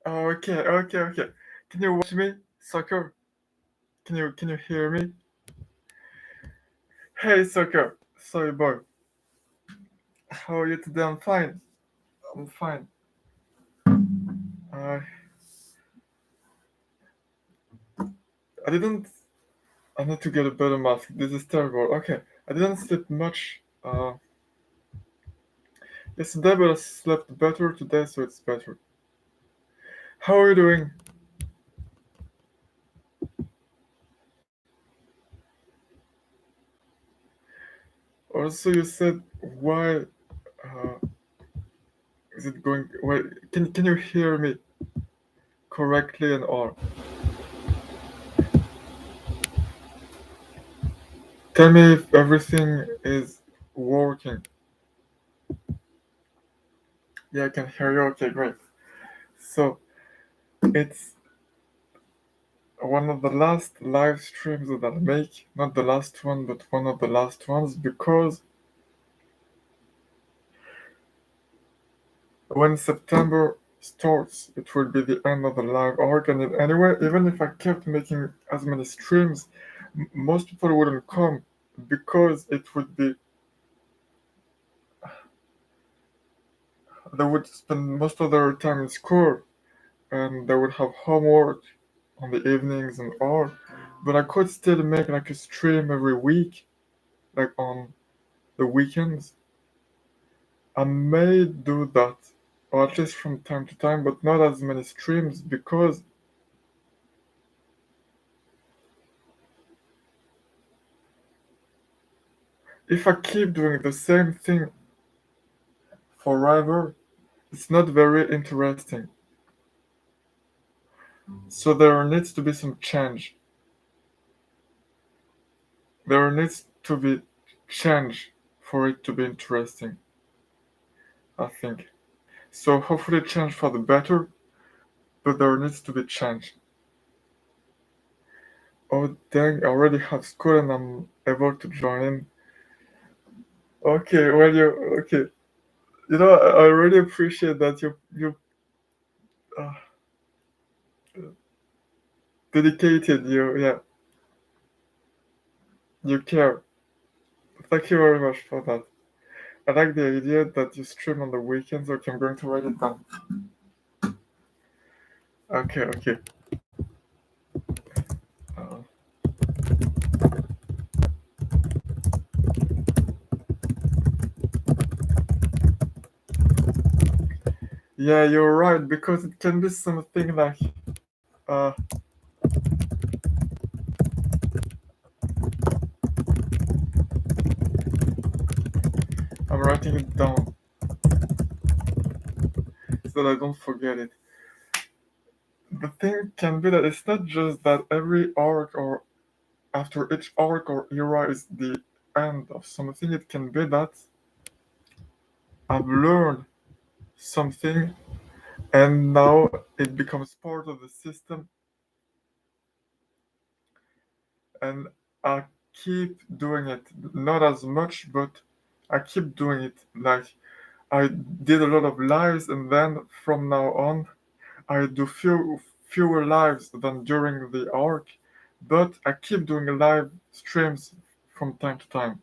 Oh, okay. Can you watch me? Soccer? Can you hear me? Hey, Soccer. Sorry, boy. How are you today? I'm fine. I'm fine. Uh, I didn't. I need to get a better mask. This is terrible. Okay, I didn't sleep much yesterday, but I slept better today, so it's better. How are you doing? Also, you said why uh, is it going? Wait, can you hear me correctly and all? Tell me if everything is working. Yeah, I can hear you. Okay, great. So it's one of the last live streams that I'll make. Not the last one, but one of the last ones because when September starts, it will be the end of the live arc. And anyway, even if I kept making as many streams, most people wouldn't come because it would be they would spend most of their time in school and they would have homework on the evenings and all. But I could still make like a stream every week, like on the weekends. I may do that, or at least from time to time, but not as many streams because if I keep doing the same thing forever, it's not very interesting. So there needs to be some change. There needs to be change for it to be interesting, I think. So hopefully change for the better, but there needs to be change. Oh dang, I already have school and I'm able to join in. Okay, well you okay. You know, I really appreciate that you uh, dedicated. You care. Thank you very much for that. I like the idea that you stream on the weekends. Okay, I'm going to write it down. Okay. Uh, yeah, you're right because it can be something like uh, I'm writing it down so that I don't forget it. The thing can be that it's not just that every arc or after each arc or era is the end of something. It can be that I've learned something and now it becomes part of the system and I keep doing it. Not as much, but I keep doing it. Like I did a lot of lives and then from now on I do fewer lives than during the arc, but I keep doing live streams from time to time.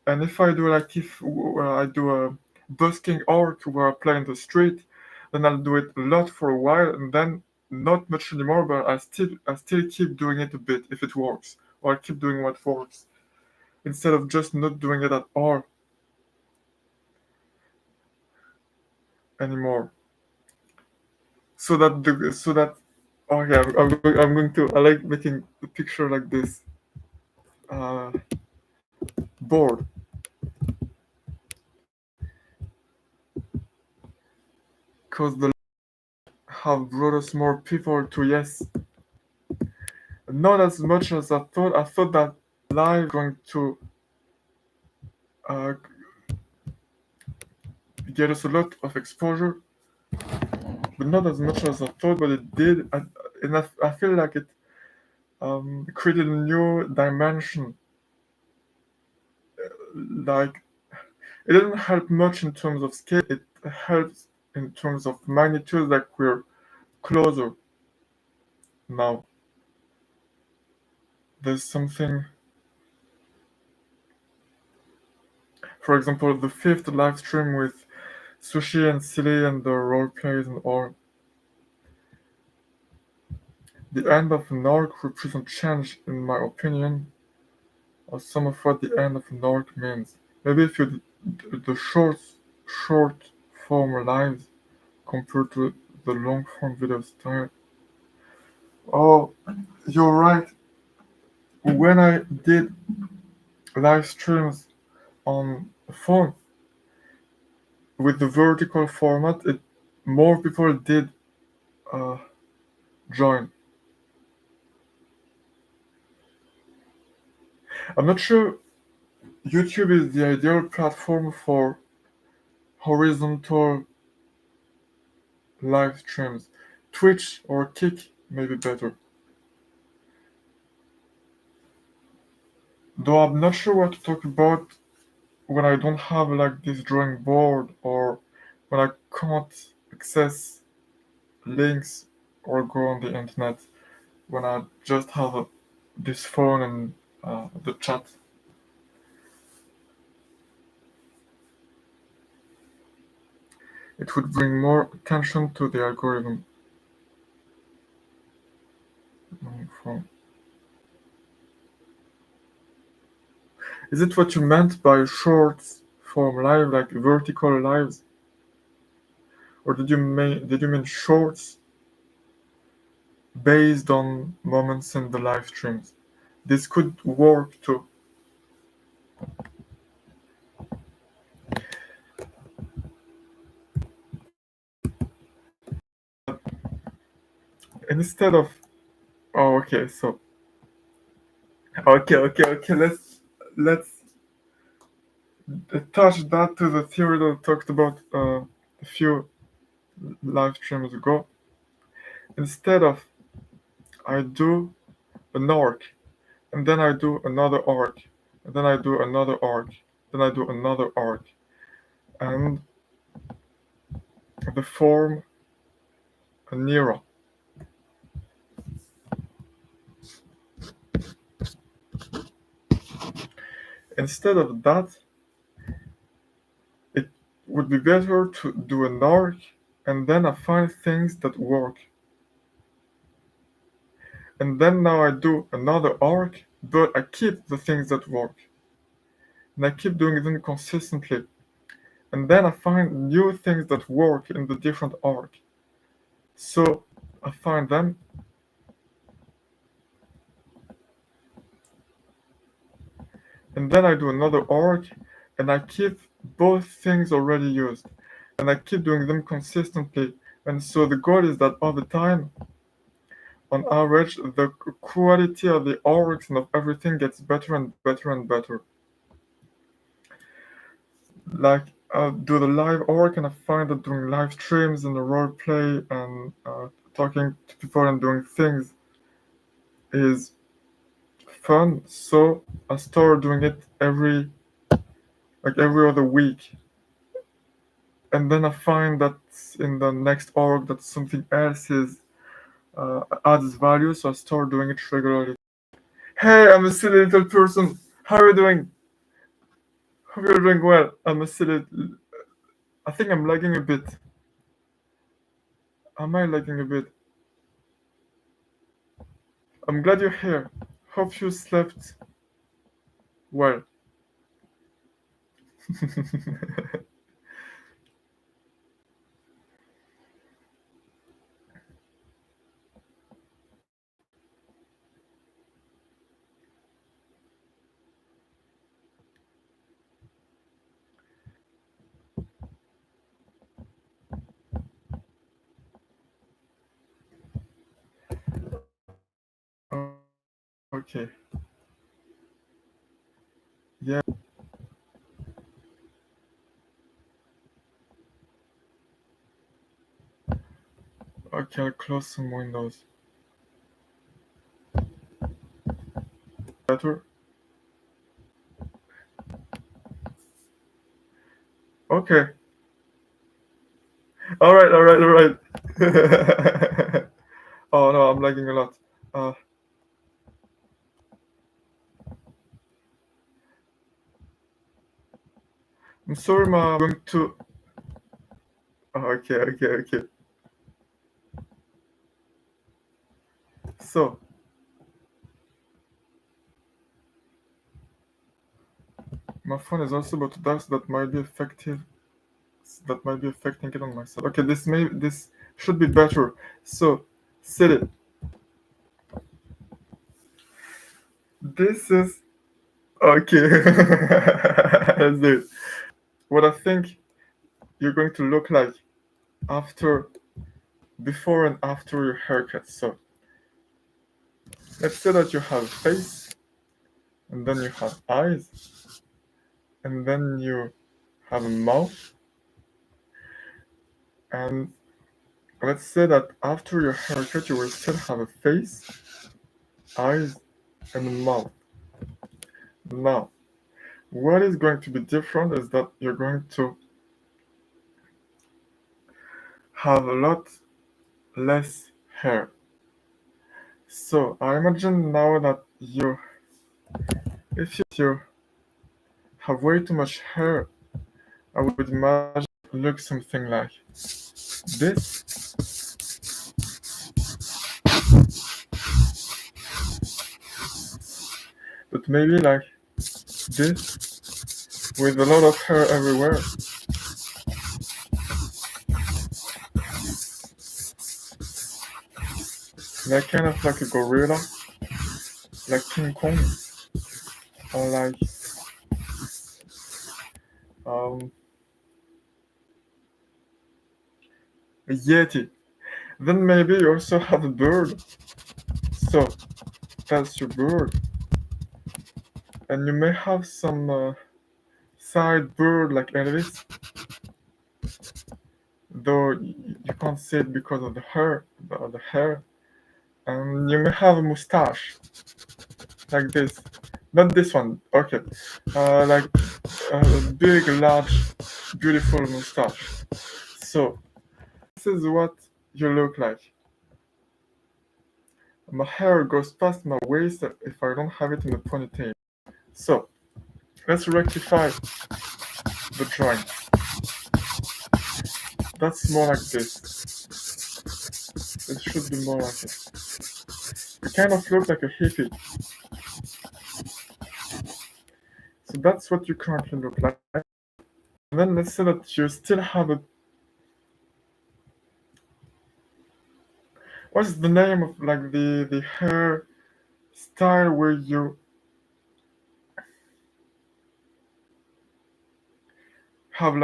And if I do like if I do a busking arc where I play in the street, then I'll do it a lot for a while and then not much anymore, but I still keep doing it a bit if it works. Or I keep doing what works. Instead of just not doing it at all anymore. So that okay, I'm going to I like making the picture like this. Uh, board. Because the have brought us more people to yes. Not as much as I thought. I thought that live going to uh, get us a lot of exposure, but not as much as I thought. But it did, and I feel like it created a new dimension. Like it didn't help much in terms of scale. It helps in terms of magnitude. Like we're closer now. There's something, for example, the fifth live stream with Sushi and Silly and the role plays and all. The end of an arc represents change, in my opinion, or some of what the end of an arc means. Maybe if you the short form lives compared to the long form video style. Oh, you're right. When I did live streams on the phone with the vertical format, more people did uh, join. I'm not sure YouTube is the ideal platform for horizontal live streams. Twitch or Kick may be better. Though I'm not sure what to talk about when I don't have like this drawing board or when I can't access links or go on the internet, when I just have this phone and the chat. It would bring more attention to the algorithm. From. Is it what you meant by short form live, like vertical lives? Or did you mean shorts based on moments in the live streams? This could work too. Instead of oh okay, so okay, let's attach that to the theory that I talked about a few live streams ago. Instead of I do an arc, and then I do another arc, and then I do another arc, then I do another arc, and they form an era. Instead of that, it would be better to do an arc and then I find things that work. And then now I do another arc, but I keep the things that work. And I keep doing them consistently. And then I find new things that work in the different arc. So I find them. And then I do another arc and I keep both things already used. And I keep doing them consistently. And so the goal is that over time, on average, the quality of the arcs and of everything gets better and better and better. Like, I'll do the live arc and I find that doing live streams and the role play and talking to people and doing things is fun. So I started doing it every other week. And then I find that in the next arc that something else is adds value, so I start doing it regularly. Hey, I'm a silly little person. How are you doing? Hope you're doing well. I'm a silly. I think I'm lagging a bit. Am I lagging a bit? I'm glad you're here. Hope you slept well. Okay. Yeah. Okay, I'll close some windows. Better? Okay. Alright. I'm lagging a lot. I'm sorry, ma. I'm going to. Okay. So, my phone is also about to die, so that might be effective. That might be affecting it on myself. Okay, this should be better. So, set it. This is okay. Let's do it. What I think you're going to look like after, before and after your haircut. So, let's say that you have a face, and then you have eyes, and then you have a mouth, and let's say that after your haircut you will still have a face, eyes, and a mouth. Now, what is going to be different is that you're going to have a lot less hair. So I imagine now that if you have way too much hair, I would imagine it look something like this, but maybe like this, with a lot of hair everywhere. Like kind of like a gorilla, like King Kong, or like um, a Yeti. Then maybe you also have a bird. So that's your bird. And you may have some side bird like Elvis, though you can't see it because of the hair. And you may have a mustache like this. Not this one, okay. Like a big, large, beautiful mustache. So this is what you look like. My hair goes past my waist if I don't have it in a ponytail. So let's rectify the drawing. That's more like this. It should be more like it. You kind of look like a hippie. So that's what you currently look like. And then let's say that you still have a. What's the name of like the hair style where you have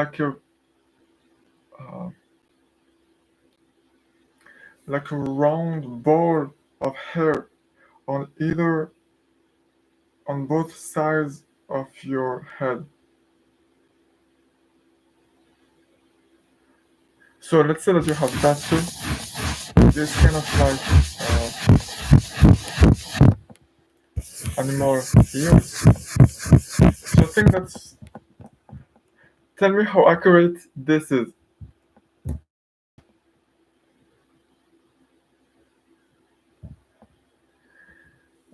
uh, like a round ball of hair on both sides of your head. So let's say that you have that too. This kind of like animal ears. So I think that's. Tell me how accurate this is.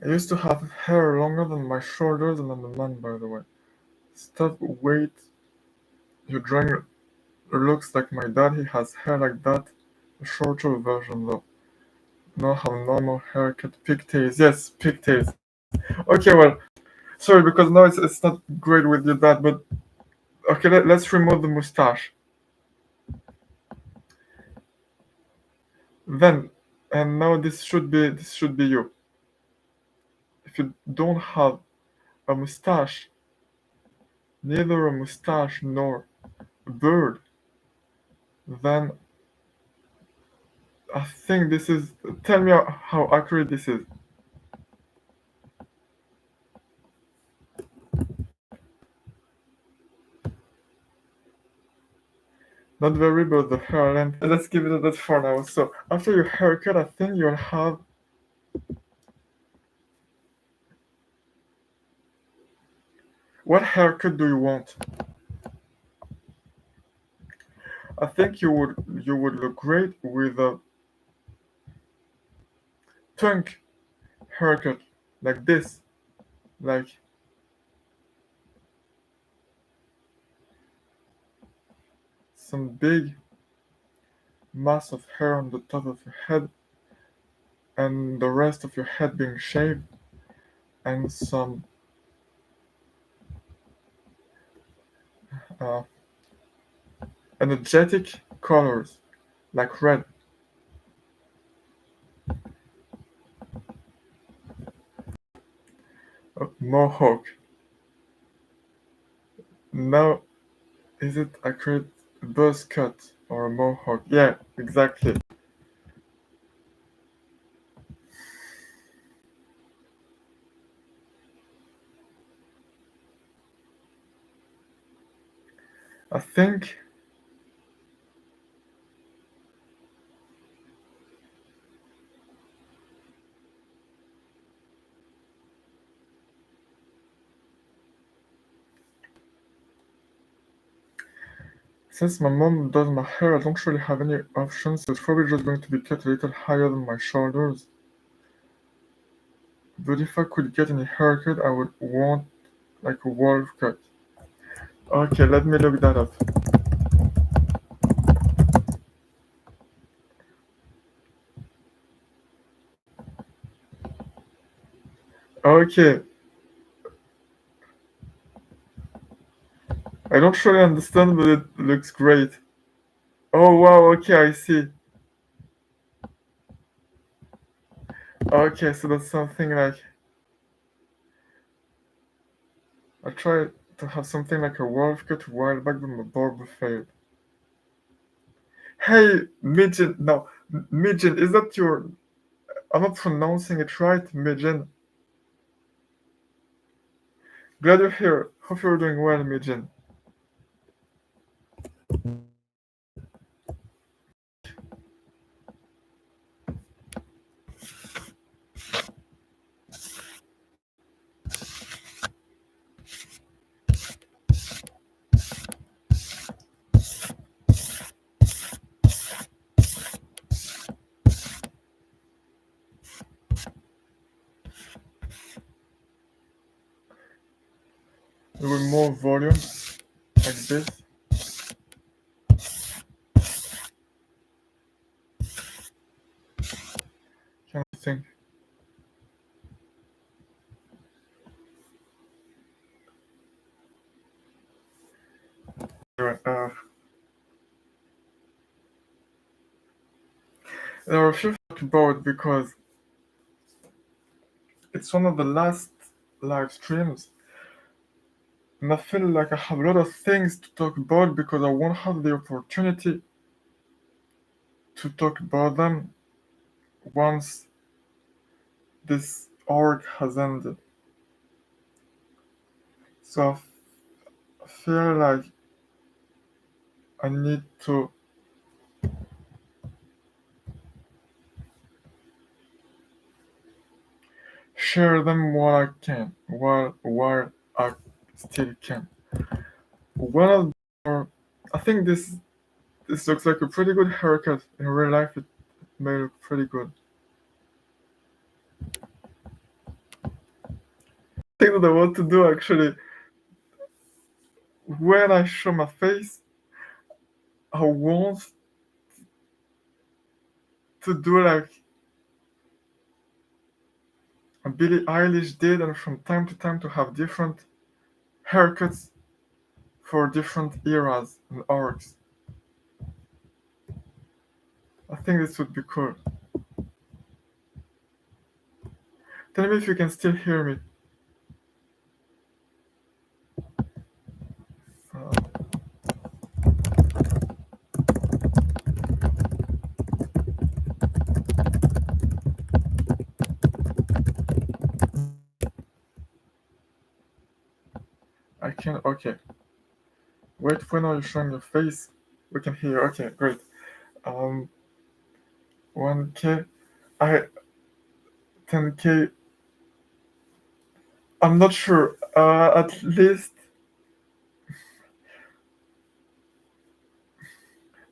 I used to have hair longer than my shoulders, and I'm a man, by the way. Stop, wait. Your drawing looks like my dad. He has hair like that. A shorter version, though. Now have normal haircut. Pigtails. Yes, pigtails. Okay, well, sorry, because now it's not great with your dad, but okay, let's remove the mustache. Then, and now this should be you. If you don't have a mustache, neither a mustache nor a beard, then I think this is. Tell me how accurate this is. Not very, but the hair length. Let's give it a that for now. So after your haircut, I think you'll have. What haircut do you want? I think you would look great with a punk haircut, like this, like some big mass of hair on the top of your head, and the rest of your head being shaved, and some uh, energetic colors, like red. Mohawk. Now, is it accurate buzz cut or a mohawk? Yeah, exactly. I think since my mom does my hair, I don't really have any options. So it's probably just going to be cut a little higher than my shoulders. But if I could get any haircut, I would want like a wolf cut. Okay, let me look that up. Okay, I don't really understand, but it looks great. Oh wow, okay, I see. Okay, so that's something like I tried to have something like a wolf cut a while back, but my barber failed. Hey, Mijin, no, Mijin, is that your? I'm not pronouncing it right, Mijin. Glad you're here. Hope you're doing well, Mijin. With more volume, like this. Can I think? Right, there are a few to talk about because it's one of the last live streams, and I feel like I have a lot of things to talk about because I won't have the opportunity to talk about them once this arc has ended. So I feel like I need to share them while I can, while I still can. One of the, I think this looks like a pretty good haircut. In real life, it may look pretty good. The thing that I want to do actually, when I show my face, I want to do like Billie Eilish did, and from time to time to have different haircuts for different eras and arcs. I think this would be cool. Tell me if you can still hear me. Uh, I can. Okay. Wait. When are you showing your face? We can hear. Okay. Great. Um. 1K. I 10K. I'm not sure. At least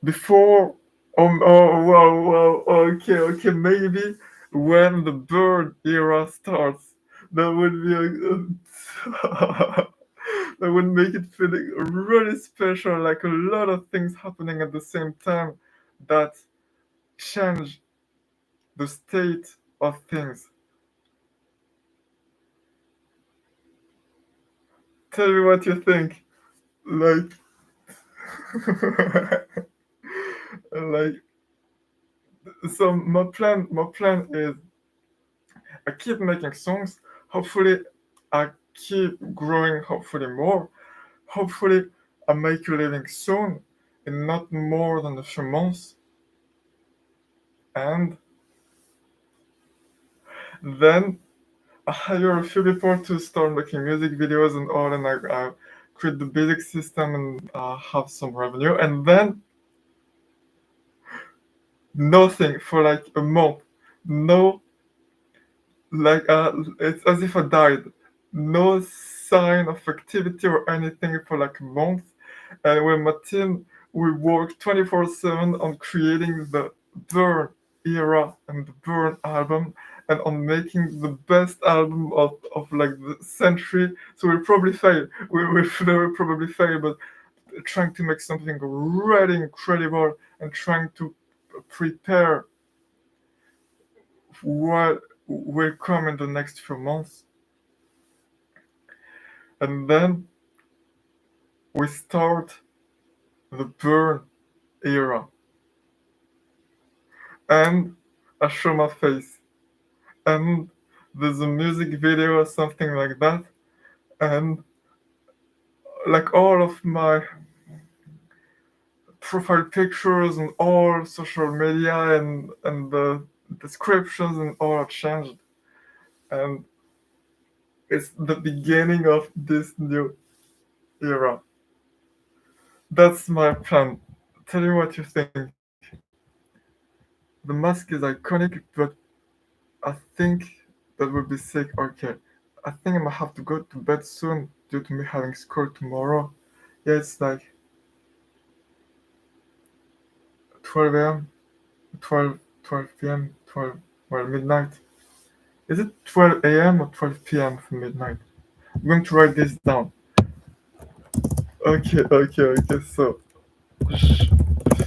before. Oh wow wow. Okay. Okay. Maybe. when the Burn era starts, that would be that would make it feeling really special, like a lot of things happening at the same time that change the state of things. Tell me what you think. Like, like, so my plan is I keep making songs. Hopefully, I keep growing. Hopefully, more. Hopefully, I make a living soon, in not more than a few months. And then I hire a few people to start making music videos and all, and I create the basic system and have some revenue. And then nothing for like a month. No, like it's as if I died. No sign of activity or anything for like a month. And with my team, we work 24/7 on creating the Burn era and the Burn album and on making the best album of like the century. So we'll probably fail. We will probably fail, but trying to make something really incredible and trying to prepare what will come in the next few months. And then we start the Burn era. And I show my face. And there's a music video or something like that. And like all of my profile pictures and all social media and the descriptions and all are changed. And it's the beginning of this new era. That's my plan. Tell me what you think. The mask is iconic, but I think that would be sick. Okay. I think I might have to go to bed soon due to me having school tomorrow. Yeah, it's like 12 a.m., 12 p.m., 12, well, midnight. Is it 12 a.m. or 12 p.m. for midnight? I'm going to write this down. Okay, so,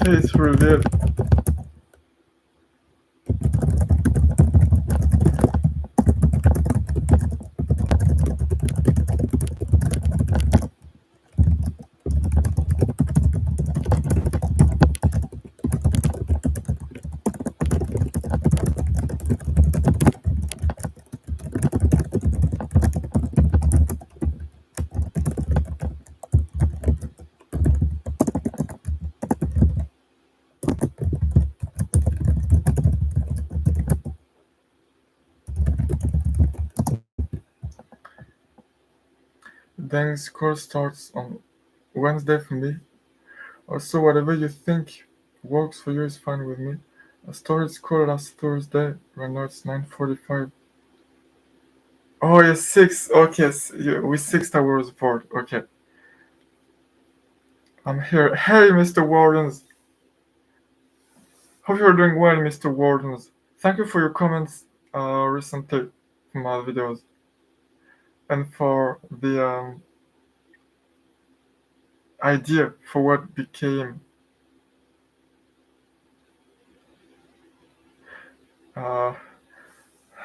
face reveal. Then school starts on Wednesday for me. Also, whatever you think works for you is fine with me. I started school last Thursday. Right now it's 9:45. Oh, yeah, six. Okay, we 6 hours apart. Okay, I'm here. Hey, Mr. Wardens. Hope you're doing well, Mr. Wardens. Thank you for your comments recently for my videos and for the idea for what became uh,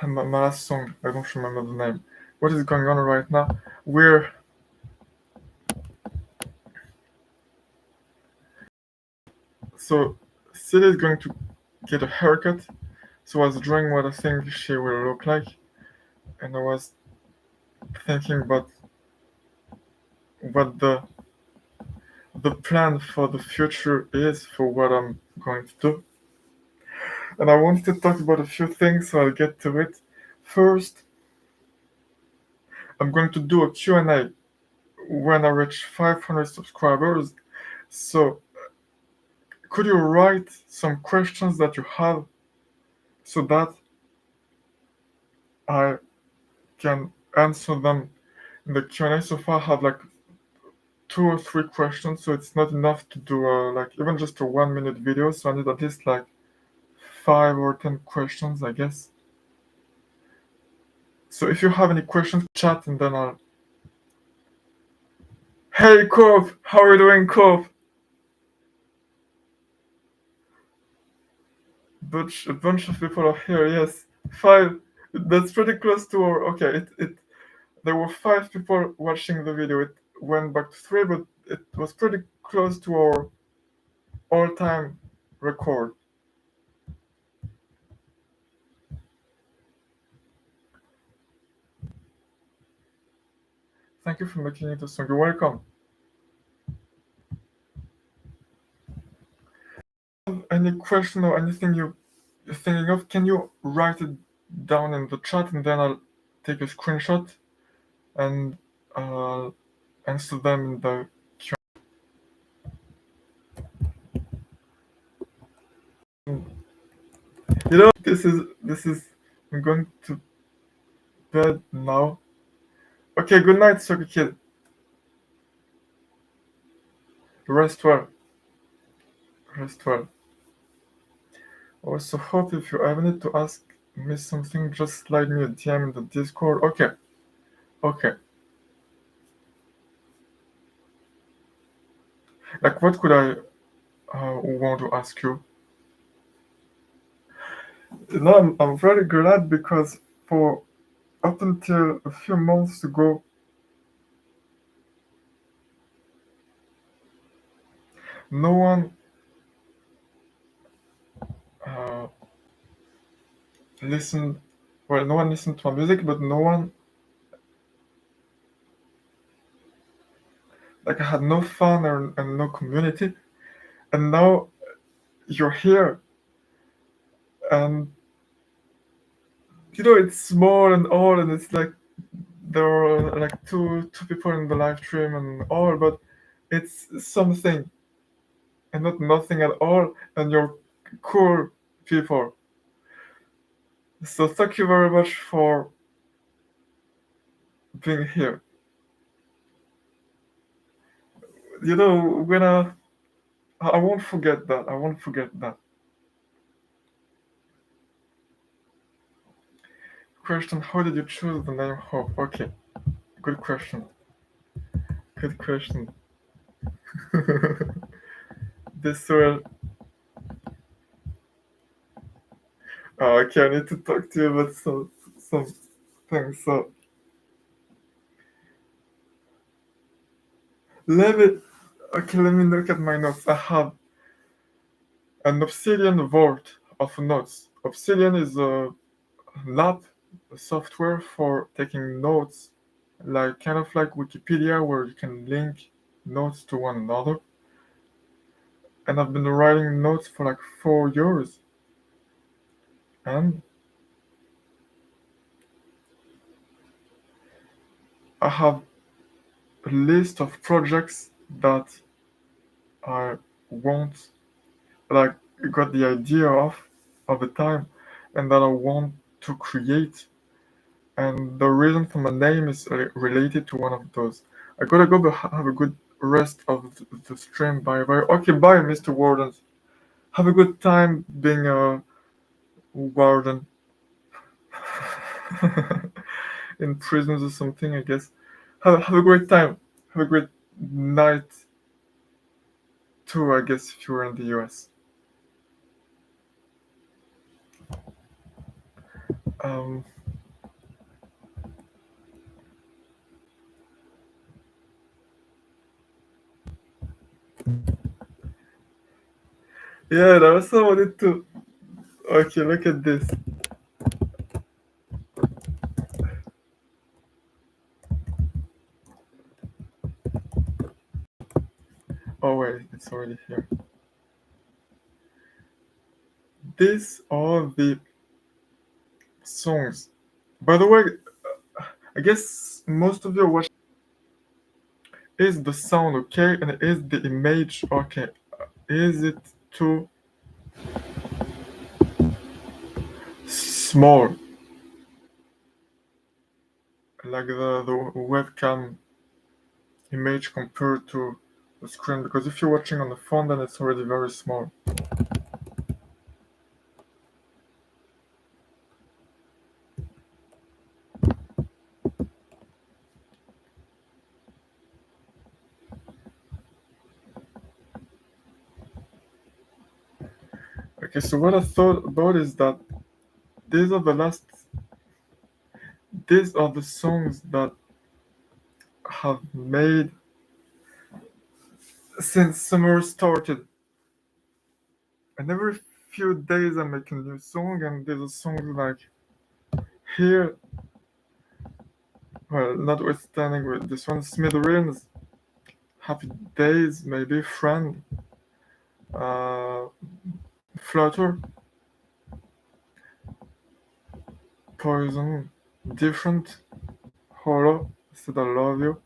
my last song. I don't remember the name. What is going on right now? We're so Celia is going to get a haircut. So I was drawing what I think she will look like, and I was thinking about what the plan for the future is for what I'm going to do. And I wanted to talk about a few things, so I'll get to it. First, I'm going to do a Q&A when I reach 500 subscribers. So could you write some questions that you have so that I can answer them in the Q&A? So far, I have like 2 or 3 questions, so it's not enough to do like even just a 1 minute video. So I need at least like 5 or 10 questions, I guess. So if you have any questions, chat and then I'll. Hey Corp, how are you doing, Corp? A bunch of people are here. Yes, 5. That's pretty close to our. Okay, it. There were 5 people watching the video. It went back to 3, but it was pretty close to our all-time record. Thank you for making it a song. You're welcome. Any question or anything you're thinking of, can you write it down in the chat and then I'll take a screenshot and answer them in the Q&A. You know, this is. I'm going to bed now. Okay, good night, Soccer Kid. Rest well. Rest well. I also hope if you ever need to ask me something, just slide me a DM in the Discord. Okay. Okay. Like, what could I want to ask you? No, I'm very glad because for up until a few months ago, no one uh, listened. Well, no one listened to my music, but no one. Like, I had no fun and no community. And now you're here, and it's small and all, and it's like there are like two people in the live stream and all, but it's something and not nothing at all, and you're cool people. So thank you very much for being here. When I won't forget that. I won't forget that. Question: how did you choose the name Hope? Okay, good question. Good question. This will. Okay, I need to talk to you about some things. So let me look at my notes. I have an Obsidian vault of notes. Obsidian is a lab software for taking notes, like kind of like Wikipedia, where you can link notes to one another. And I've been writing notes for like 4 years, and I have a list of projects that I want, that I got the idea of the time, and that I want to create. And the reason for my name is related to one of those. I gotta go, but have a good rest of the stream. Bye bye. Okay, bye, Mr. Wardens. Have a good time being a warden in prisons or something, I guess. Have a great time. Have a great night too, I guess, if you're in the US. Um, yeah, I also wanted to. Okay, look at this. Oh wait, it's already here. These are the songs. By the way, I guess most of you are watching. Is the sound okay? And is the image okay? Is it too small? Like the webcam image compared to the screen? Because if you're watching on the phone, then it's already very small. Okay, so what I thought about is that these are the last, these are the songs that have made since summer started. And every few days I make a new song, and there's a song like here, well, notwithstanding with this one, Smithereens, Happy Days, maybe Friend, uh, Flutter, Poison, Different, Hollow, Said I Love You,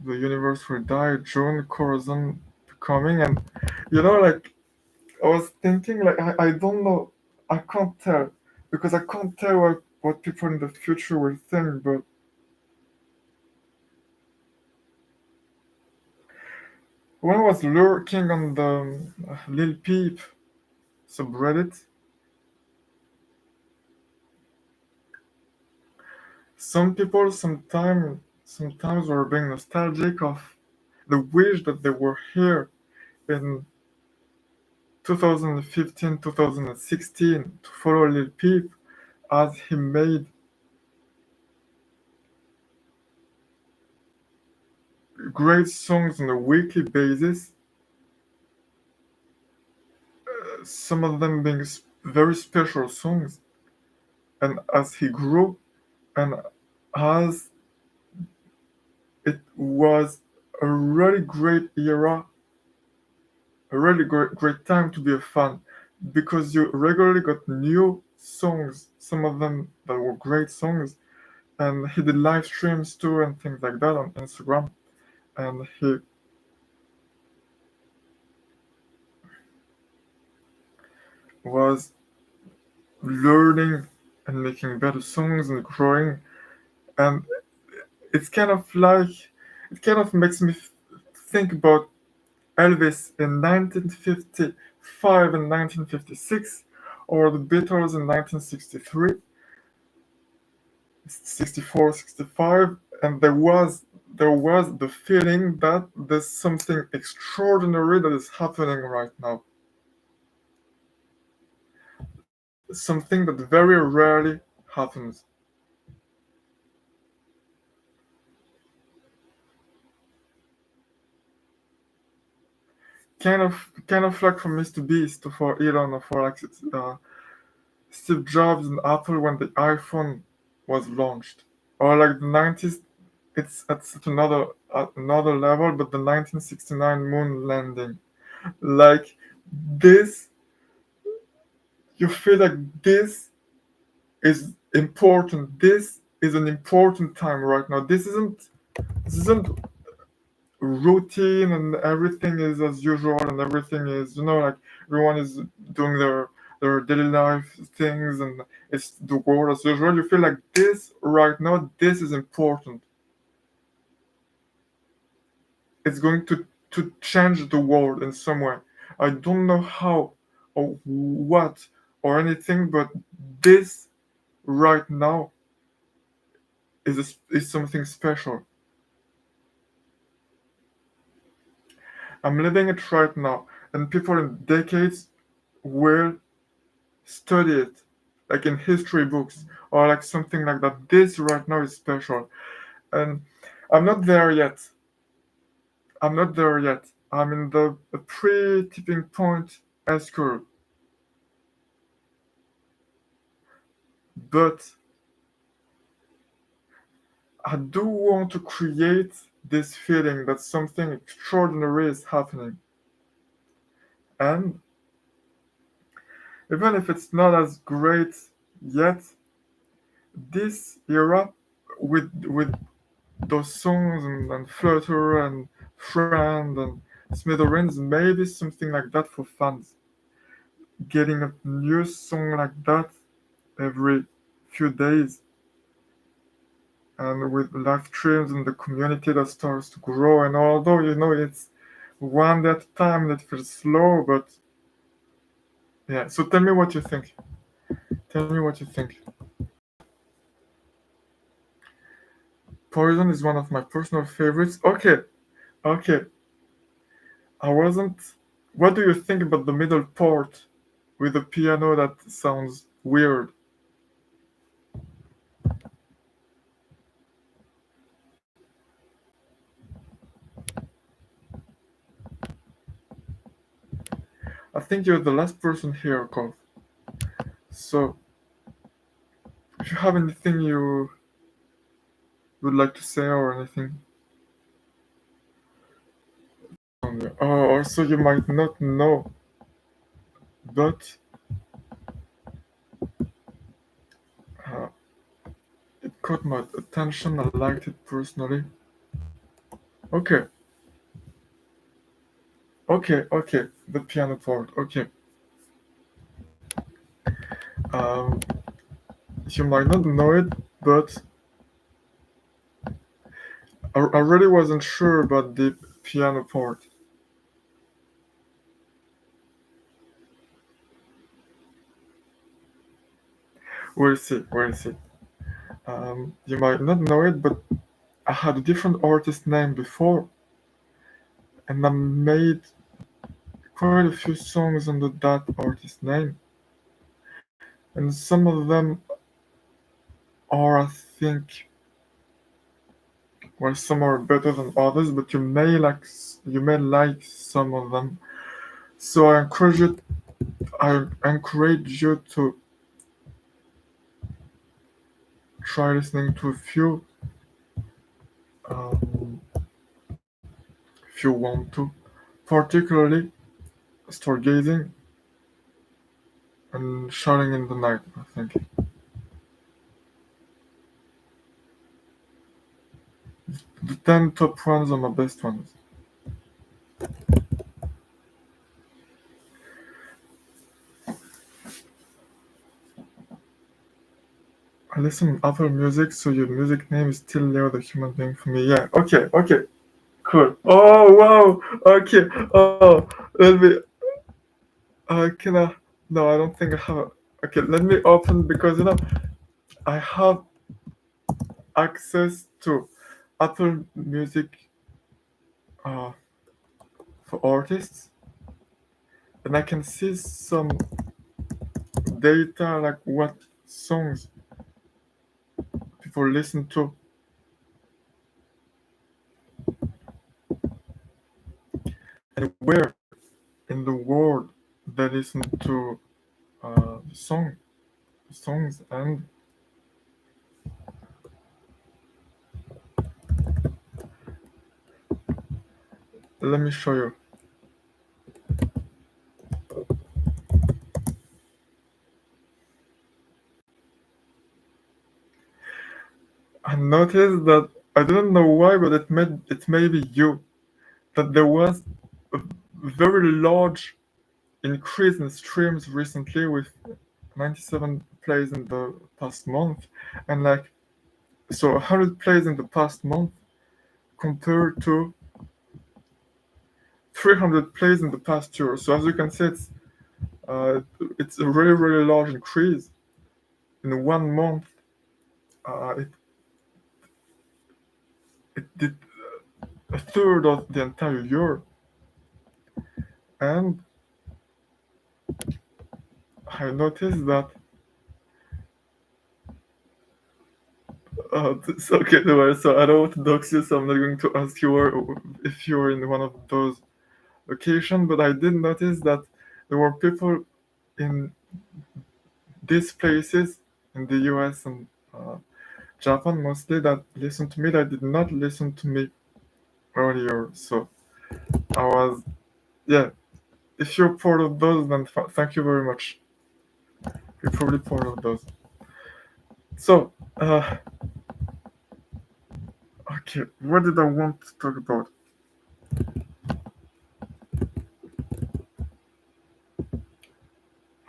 The Universe Will Die, June, Corazon, Becoming, and like I was thinking, like I don't know, I can't tell because I can't tell what people in the future will think. But when I was lurking on the Lil Peep subreddit, some people sometimes were being nostalgic of the wish that they were here in 2015, 2016 to follow Lil Peep as he made great songs on a weekly basis, some of them being very special songs. And as he grew, and as it was a really great era, a really great time to be a fan, because you regularly got new songs, some of them that were great songs. And he did live streams too and things like that on Instagram. And he was learning and making better songs and growing. And it's kind of like, it kind of makes me think about Elvis in 1955 and 1956, or the Beatles in 1963, 64, 65, and there was the feeling that there's something extraordinary that is happening right now. Something that very rarely happens. Kind of like for Mr. Beast or for Elon or for like Steve Jobs and Apple when the iPhone was launched, or like the 90s. It's at another level, but the 1969 moon landing, like this, you feel like this is important. This is an important time right now. This isn't routine and everything is as usual and everything is like everyone is doing their daily life things and it's the world as usual. You feel like this right now, this is important. It's going to change the world in some way. I don't know how or what or anything, but this right now is something special. I'm living it right now, and people in decades will study it, like in history books or like something like that. This right now is special, and I'm not there yet. I'm not there yet. I'm in the pre-tipping point S curve, but I do want to create this feeling that something extraordinary is happening. And even if it's not as great yet, this era with those songs and Flutter and Friend and Smithereens, maybe something like that for fans. Getting a new song like that every few days, and with live streams and the community that starts to grow. And although it's one at a time, that feels slow, but yeah. So tell me what you think. Tell me what you think. Poison is one of my personal favorites. Okay, okay. I wasn't. What do you think about the middle part? with a piano that sounds weird. I think you're the last person here, Cole. So, if you have anything you would like to say or anything. Oh, also, you might not know, but uh, it caught my attention. I liked it personally. Okay, okay. The piano part. Okay. Um, you might not know it, but I really wasn't sure about the piano part. We'll see. We'll see. You might not know it, but I had a different artist name before, and I made quite a few songs under that artist name, and some of them are, I think, well, some are better than others, but you may like some of them. So I encourage you to try listening to a few, um, if you want to, particularly Stargazing and Shouting in the Night. I think the 10 top ones are my best ones. I listen to Apple Music, so your music name is still Leo the Human Being for me. Yeah, okay, cool. Oh, wow, okay, oh, let me, can I, no, I don't think I have, okay, let me open, because, I have access to Apple Music uh, for artists, and I can see some data, like what songs people listen to, and where in the world they listen to songs, and let me show you. I noticed that, I didn't know why, but it may be you, that there was a very large increase in streams recently, with 97 plays in the past month, and like, so 100 plays in the past month compared to 300 plays in the past year. So as you can see, uh, it's a really large increase in 1 month. It did a third of the entire year, and I noticed that. It's okay, no worries. So I don't want to dox you, so I'm not going to ask you if you're in one of those locations. But I did notice that there were people in these places in the US and Japan mostly that listened to me, that did not listen to me earlier. So I was, yeah. If you're part of those, then thank you very much. You're probably part of those. So, okay, what did I want to talk about?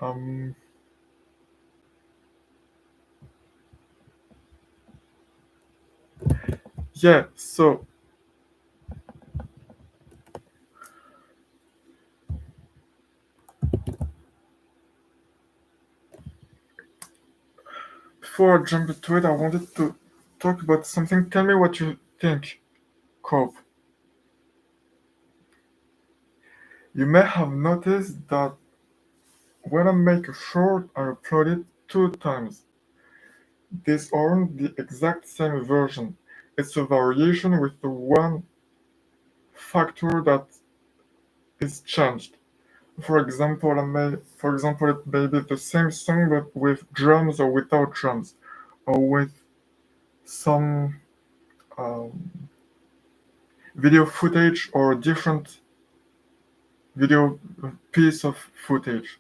Um, yeah. So before I jump into it, I wanted to talk about something. Tell me what you think, Cope. You may have noticed that when I make a short, I upload it 2 times. These aren't the exact same version. It's a variation with the one factor that is changed. For example, it may be the same song but with drums or without drums, or with some um, video footage or a different video piece of footage,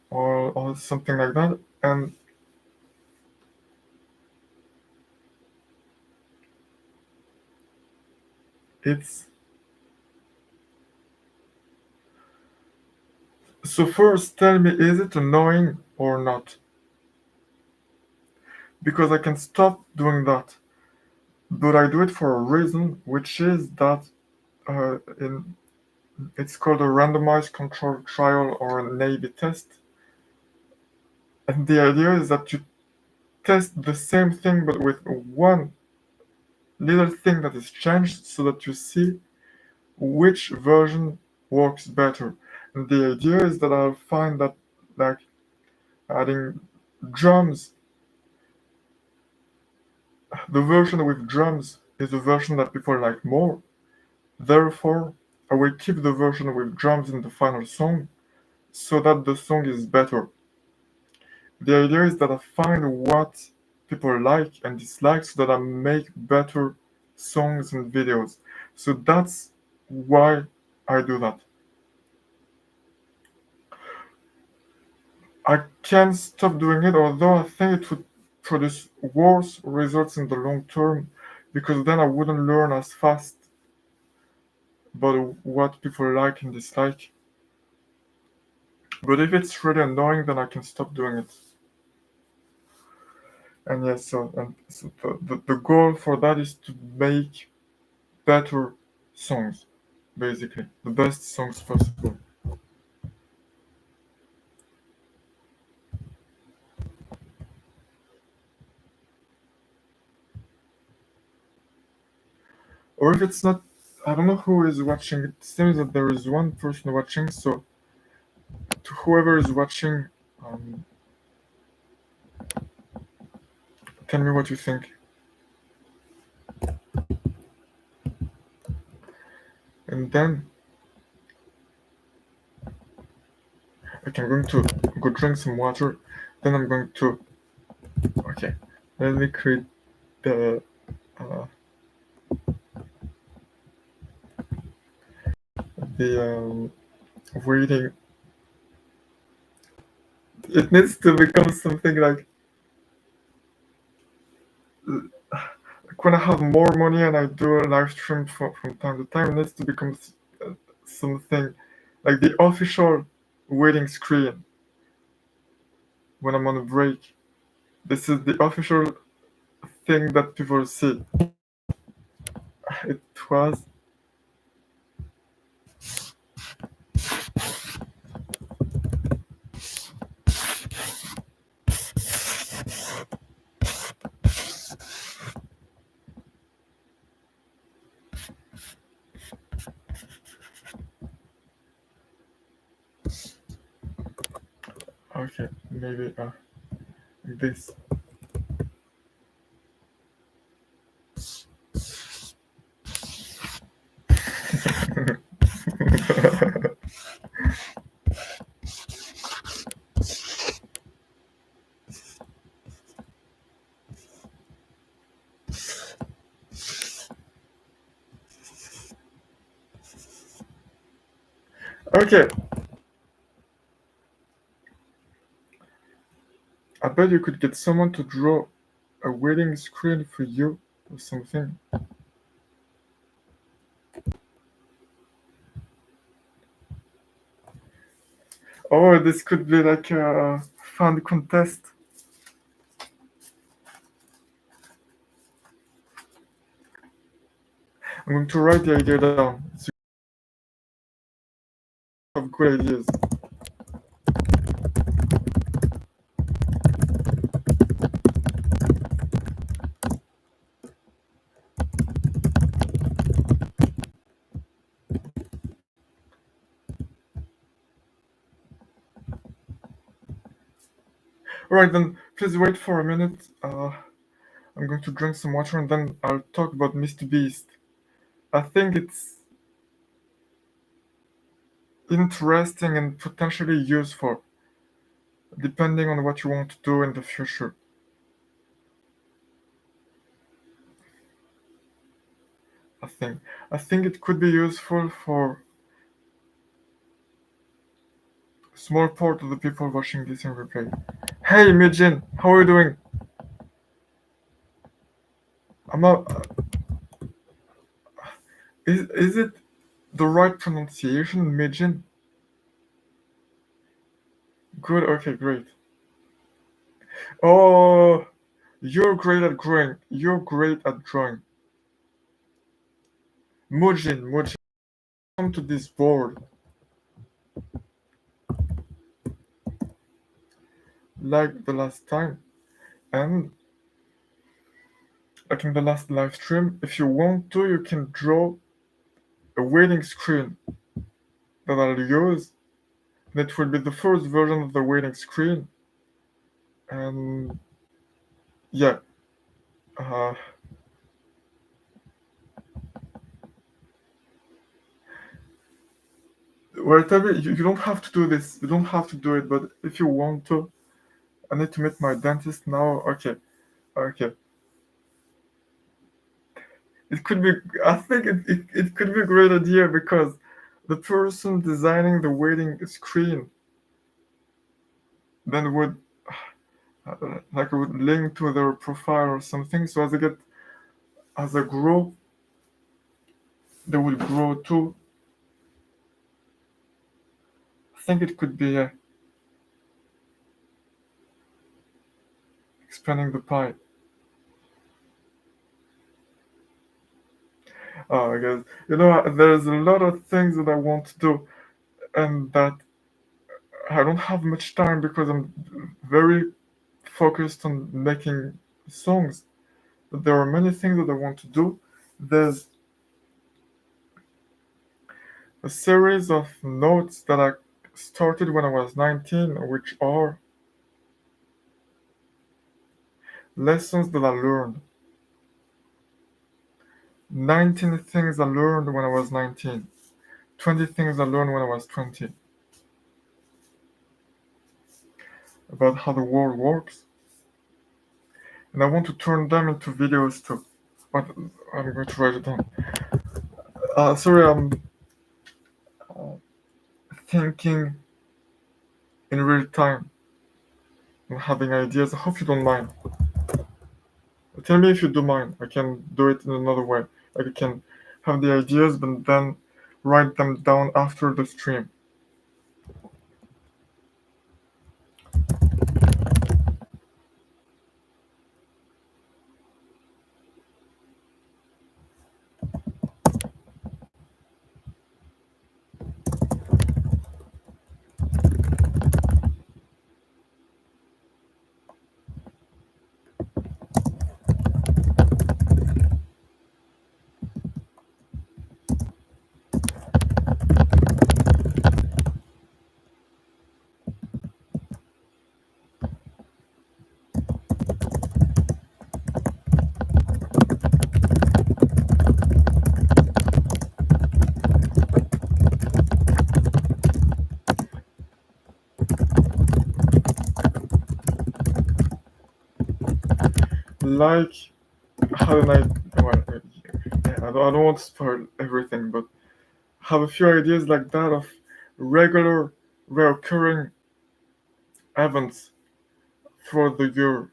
or something like that. And it's so first tell me, is it annoying or not? Because I can stop doing that, but I do it for a reason, which is that in it's called a randomized controlled trial or an A/B test. And the idea is that you test the same thing but with one little thing that is changed so that you see which version works better. And the idea is that I'll find that, like, adding drums, the version with drums is the version that people like more. Therefore, I will keep the version with drums in the final song so that the song is better. The idea is that I find what people like and dislike so that I make better songs and videos. So that's why I do that. I can stop doing it, although I think it would produce worse results in the long term because then I wouldn't learn as fast about what people like and dislike. But if it's really annoying, then I can stop doing it. And yes, so the goal for that is to make better songs, basically the best songs possible. Or if it's not, I don't know who is watching. It seems that there is one person watching. So to whoever is watching, um, tell me what you think. And then okay, I'm going to go drink some water. Then I'm going to okay. Let me create the uh, the waiting. It needs to become something like when I have more money and I do a live stream from time to time. It needs to become something like the official waiting screen when I'm on a break. This is the official thing that people see. It was okay. Maybe this. Okay, I bet you could get someone to draw a waiting screen for you or something. Oh, this could be like a fun contest. I'm going to write the idea down. It's of good ideas. Alright, then please wait for a minute. I'm going to drink some water and then I'll talk about Mr. Beast. I think it's interesting and potentially useful, depending on what you want to do in the future. I think. I think it could be useful for a small part of the people watching this in replay. Hey, Mijin, how are you doing? I'm a, is it the right pronunciation, Mijin? Good, okay, great. Oh, you're great at drawing. You're great at drawing. Mujin, come to this board. Like the last time. And like in the last live stream, if you want to, you can draw a waiting screen that I'll use. That will be the first version of the waiting screen. And yeah, uh, well, tell me, you don't have to do this. You don't have to do it, but if you want to, I need to meet my dentist now. Okay, okay. It could be, I think it could be a great idea because the person designing the waiting screen then would like would link to their profile or something. So as they grow, they will grow too. I think it could be expanding the pie. I guess there's a lot of things that I want to do, and that I don't have much time because I'm very focused on making songs. But there are many things that I want to do. There's a series of notes that I started when I was 19, which are lessons that I learned. 19 things I learned when I was 19. 20 things I learned when I was 20. About how the world works. And I want to turn them into videos too. But I'm going to write it down. Sorry, I'm thinking in real time and having ideas. I hope you don't mind. Tell me if you do mind. I can do it in another way. Like I can have the ideas, but then write them down after the stream. Like how an I well, yeah, I don't want to spoil everything, but have a few ideas like that of regular, recurring events throughout the year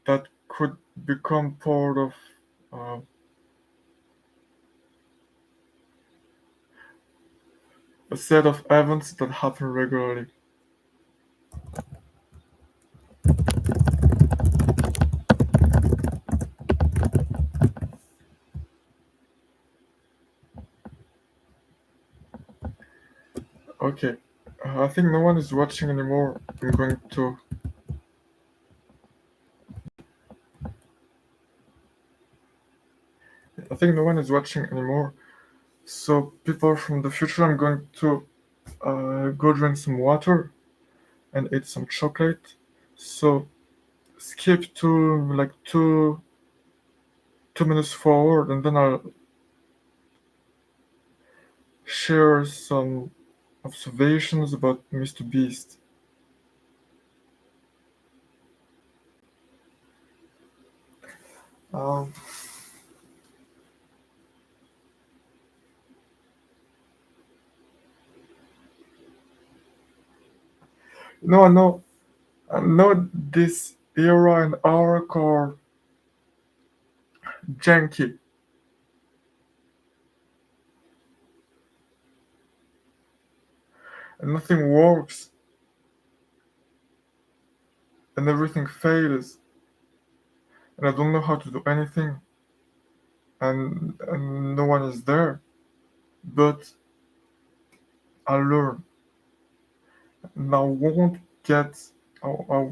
that could become part of uh, a set of events that happen regularly. Okay, I think no one is watching anymore. I'm going to. I think no one is watching anymore. So, people from the future, I'm going to go drink some water and eat some chocolate. So skip to like 2 minutes forward, and then I'll share some observations about Mr. Beast. Um, no, I know this era and arc are janky, and nothing works, and everything fails, and I don't know how to do anything, and no one is there. But I learn, and I won't get. I,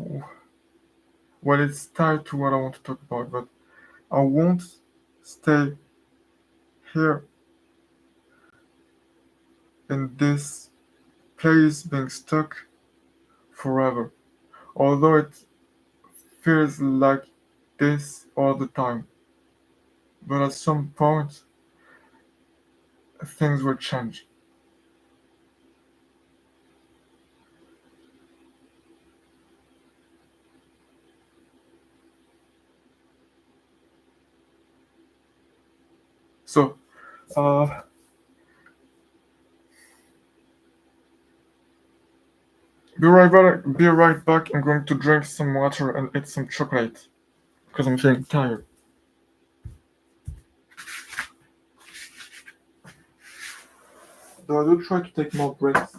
well, it's tied to what I want to talk about, but I won't stay here in this place being stuck forever. Although it feels like this all the time, but at some point things will change. So, uh, be right back. I'm going to drink some water and eat some chocolate because I'm feeling tired. Though I do try to take more breaks.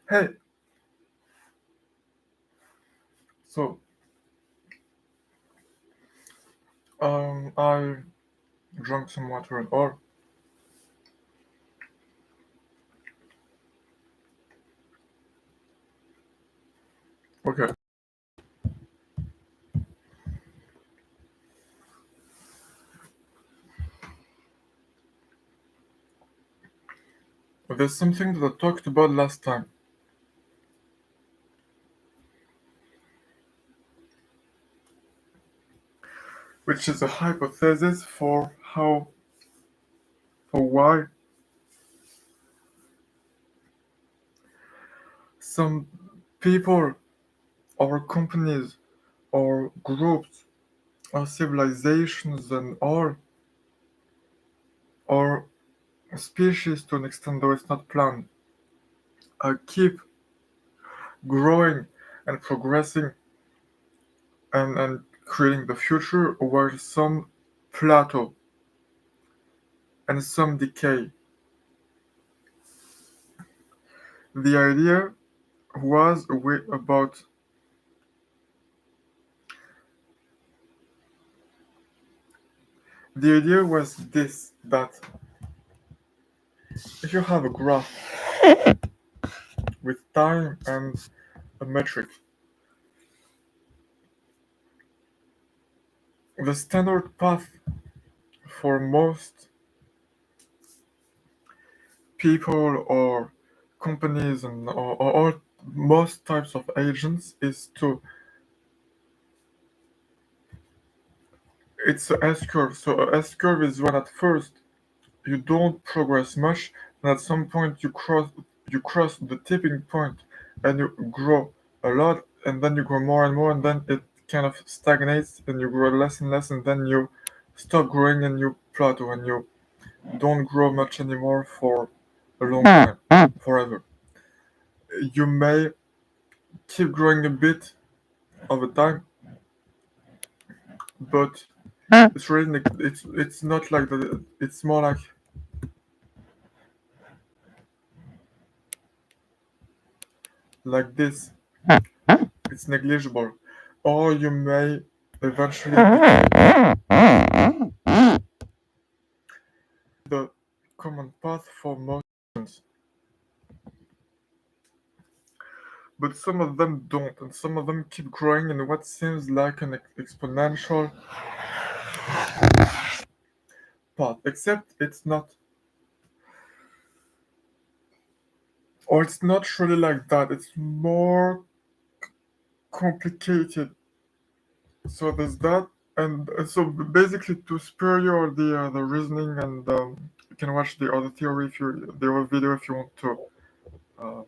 Hey, so I drank some water and all. Okay. There's something that I talked about last time, which is a hypothesis for why some people or companies or groups or civilizations and all or species to an extent though it's not planned keep growing and progressing and creating the future while some plateau and some decay. The idea was about the idea was this that if you have a graph with time and a metric, the standard path for most people or companies or all most types of agents is to it's a S curve. So a S curve is when at first you don't progress much, and at some point you cross the tipping point and you grow a lot, and then you grow more and more, and then it kind of stagnates, and you grow less and less, and then you stop growing and you plateau, and you don't grow much anymore for a long time, forever. You may keep growing a bit over time, but it's really it's not like that. It's more like this. It's negligible, or you may eventually the common path for most students. But some of them don't, and some of them keep growing in what seems like an exponential path, except it's not, or it's not really like that. It's more complicated. So there's that, and so basically to spur you the reasoning, and you can watch the other theory if you the other video if you want to uh,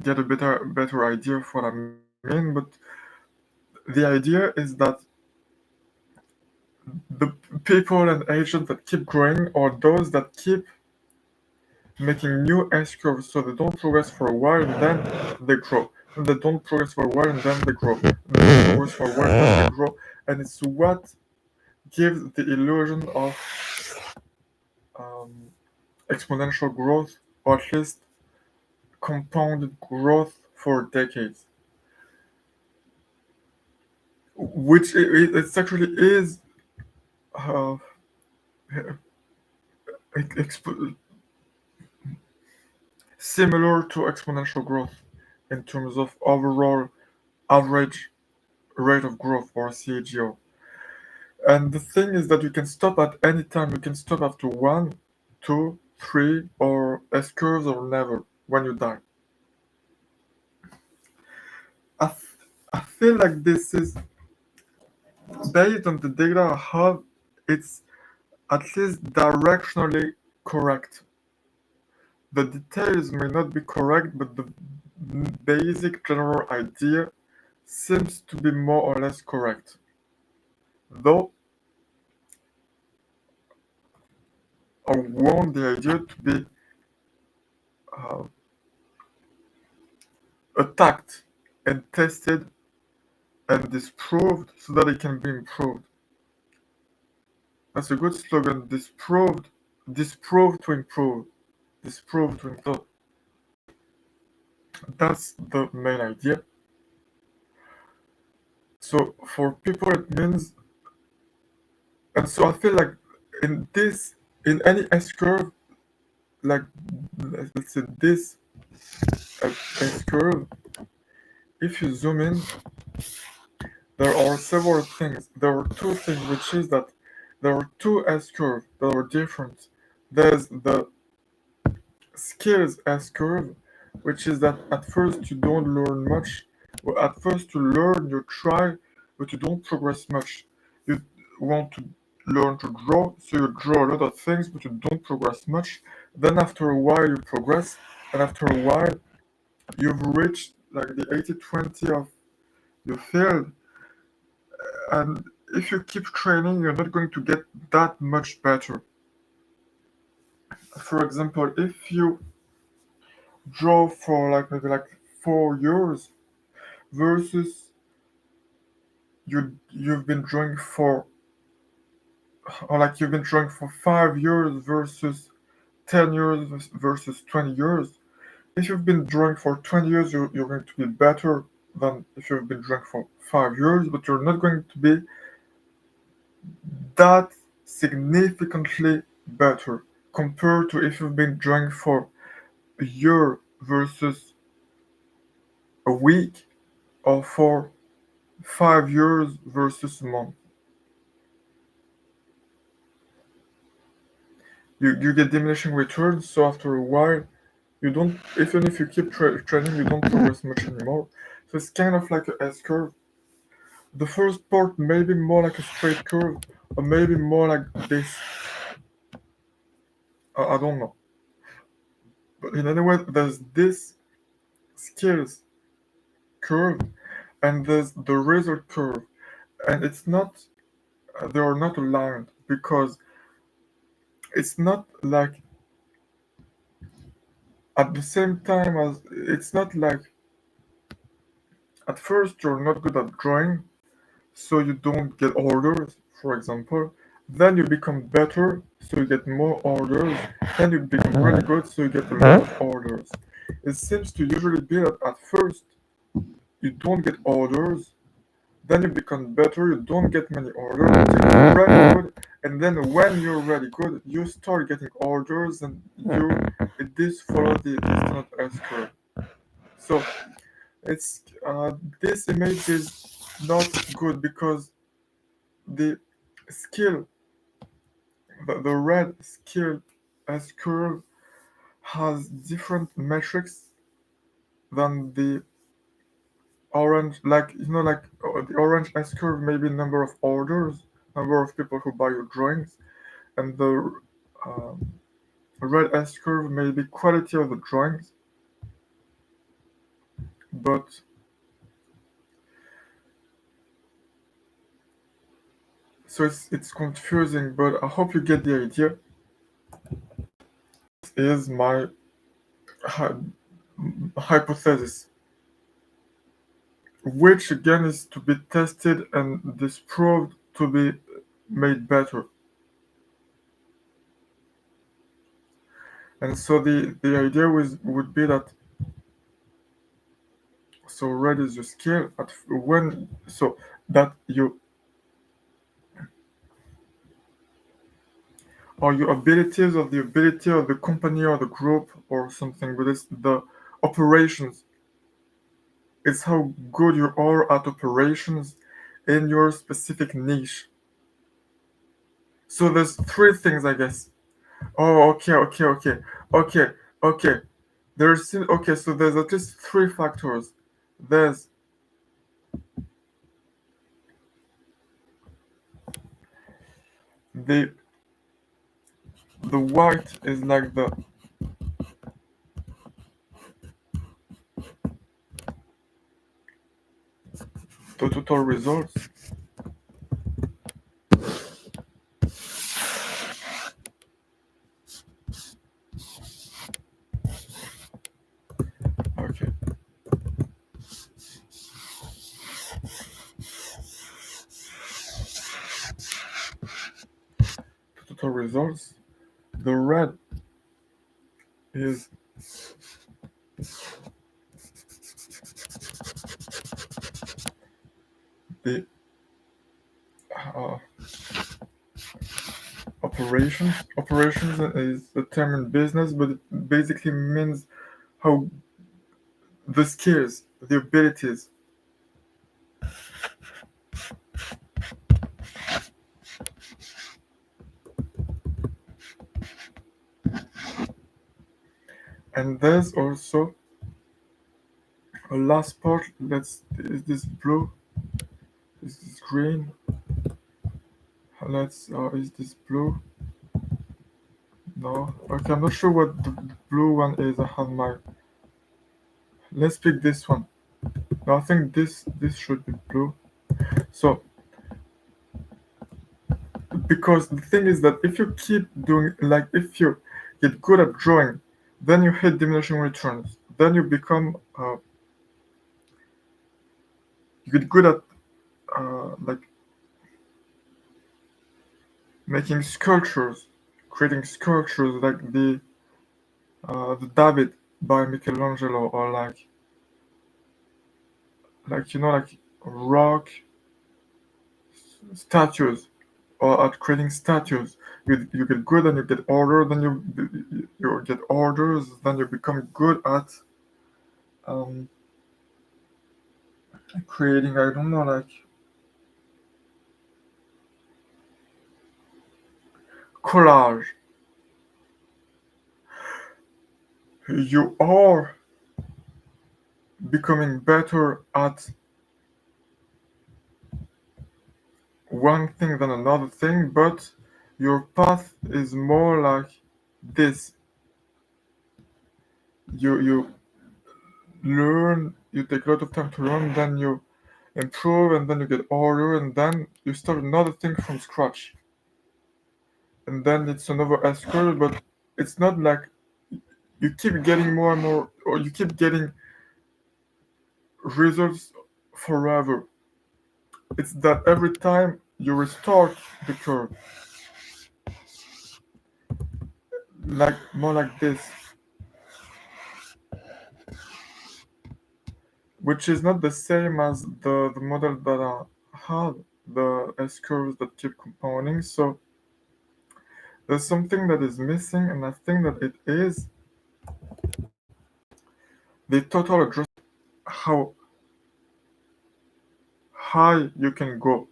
get a better idea of what I mean. But the idea is that the people and agents that keep growing are those that keep making new S curves, so they don't progress for a while and then they grow. And they don't progress for a while and then they grow. And they don't progress for a while and then they grow. And it's what gives the illusion of um, exponential growth, or at least compounded growth for decades. Which it actually is uh, exp- similar to exponential growth in terms of overall average rate of growth, or CAGR. And the thing is that you can stop at any time. You can stop after one, two, three, or S curves, or never when you die. I, f- I feel like this is based on the data I have. It's at least directionally correct. The details may not be correct, but the basic general idea seems to be more or less correct. Though I want the idea to be uh, attacked and tested and disproved so that it can be improved. That's a good slogan. Disproved to improve. Disproved to improve. That's the main idea. So for people, it means, and so I feel like in this, in any S curve, like let's say this S curve, if you zoom in, there are several things. There are two things, which is that there are two S curves that are different. There's the skills S curve, which is that at first you don't learn much. Well, at first you learn, you try, but you don't progress much. You want to learn to draw, so you draw a lot of things, but you don't progress much. Then after a while you progress, and after a while you've reached like the 80-20 of your field. And if you keep training, you're not going to get that much better. For example, if you draw for like maybe like 4 years versus you've been drawing for, or like you've been drawing for 5 years versus 10 years versus 20 years. If you've been drawing for 20 years, you're going to be better than if you've been drawing for 5 years, but you're not going to be that significantly better compared to if you've been drawing for a year versus a week, or for 5 years versus a month. You get diminishing returns, so after a while, you don't, even if you keep training, you don't progress much anymore. So it's kind of like a S curve. The first part may be more like a straight curve, or maybe more like this. I don't know. But in any way, there's this skills curve, and there's the result curve. And it's not, they are not aligned because it's not like at the same time as, it's not like at first you're not good at drawing, so you don't get orders, for example. Then you become better, so you get more orders. Then you become really good, so you get a lot of orders. It seems to usually be that at first you don't get orders, then you become better, you don't get many orders until you're really good, and then when you're really good, you start getting orders, and this follows the standard S curve. So it's this image is not good because the skill, the red skill S curve has different metrics than the orange. Like like the orange S curve, maybe number of orders, number of people who buy your drawings, and the um, red S curve may be quality of the drawings. But so it's confusing, but I hope you get the idea. This is my hy- hypothesis, which again is to be tested and disproved to be made better. And so the idea would be that, so red is your skill at when, so that you, or your abilities, or the ability of the company or the group or something, but it's the operations. It's how good you are at operations in your specific niche. So there's three things, I guess. Oh, okay, okay. Okay, so there's at least three factors. There's the the white is like the total results. Okay, the total results. The red is the uh, operations. Operations is a term in business, but it basically means how the skills, the abilities. And there's also a last part. Is this blue? Is this green? Is this blue? No. Okay, I'm not sure what the blue one is. I have my. Let's pick this one. No, I think this should be blue. So because the thing is that if you keep doing, like, if you get good at drawing, then you hit diminishing returns. Then you become you get good at like making sculptures, creating sculptures like the David by Michelangelo, or like like rock statues, or at creating statues. You get good and you get order, then you get orders, then you become good at um, creating, I don't know, like collage. You are becoming better at one thing than another thing, but your path is more like this. You learn, you take a lot of time to learn, then you improve, and then you get order, and then you start another thing from scratch. And then it's another S curve, but it's not like you keep getting more and more, or you keep getting results forever. It's that every time you restart the curve, like more like this, which is not the same as the model that I had, the S curves that keep compounding. So there's something that is missing, and I think that it is the total address, how high you can go.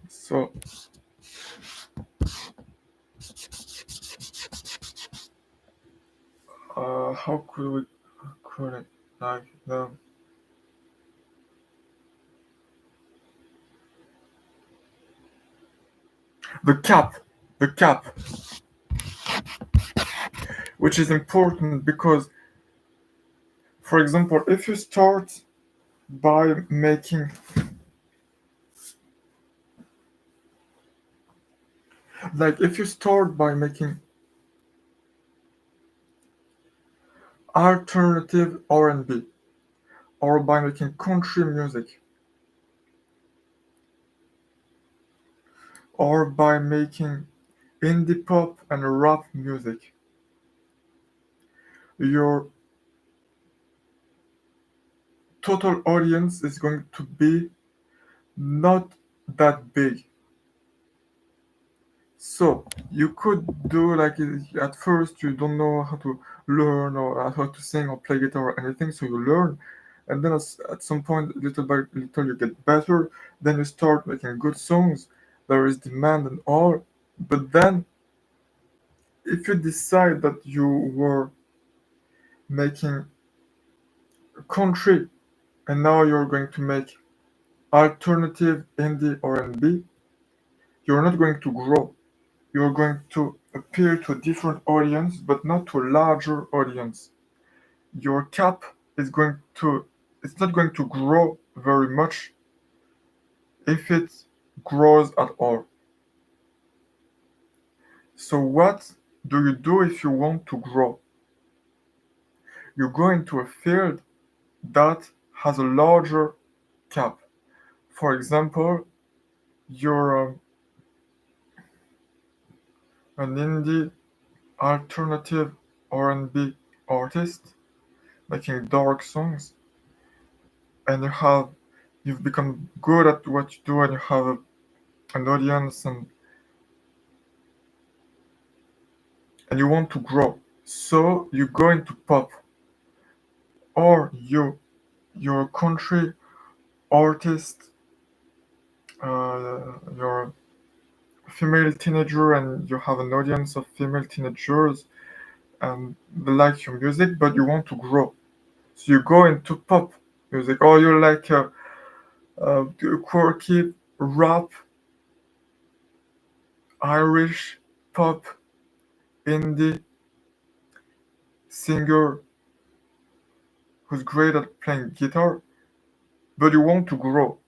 So how could we call it, like the cap, the cap, which is important because, for example, if you start by making, like, if you start by making alternative R&B, or by making country music, or by making indie pop and rap music, your total audience is going to be not that big. So you could do, like, at first you don't know how to learn, or how to sing or play guitar or anything, so you learn, and then at some point, little by little, you get better. Then you start making good songs. There is demand and all, but then if you decide that you were making country and now you're going to make alternative indie R&B, you're not going to grow. You're going to appeal to a different audience, but not to a larger audience. Your cap is going to, it's not going to grow very much, if it grows at all. So what do you do if you want to grow? You go into a field that has a larger cap. For example, you're an indie alternative R&B artist making dark songs. and you've become good at what you do, and you have an audience, and you want to grow. So you go into pop, or you're a country artist, you're a female teenager, and you have an audience of female teenagers, and they like your music, but you want to grow. So you go into pop music, or you like quirky rap, Irish pop, indie singer who's great at playing guitar, but you want to grow.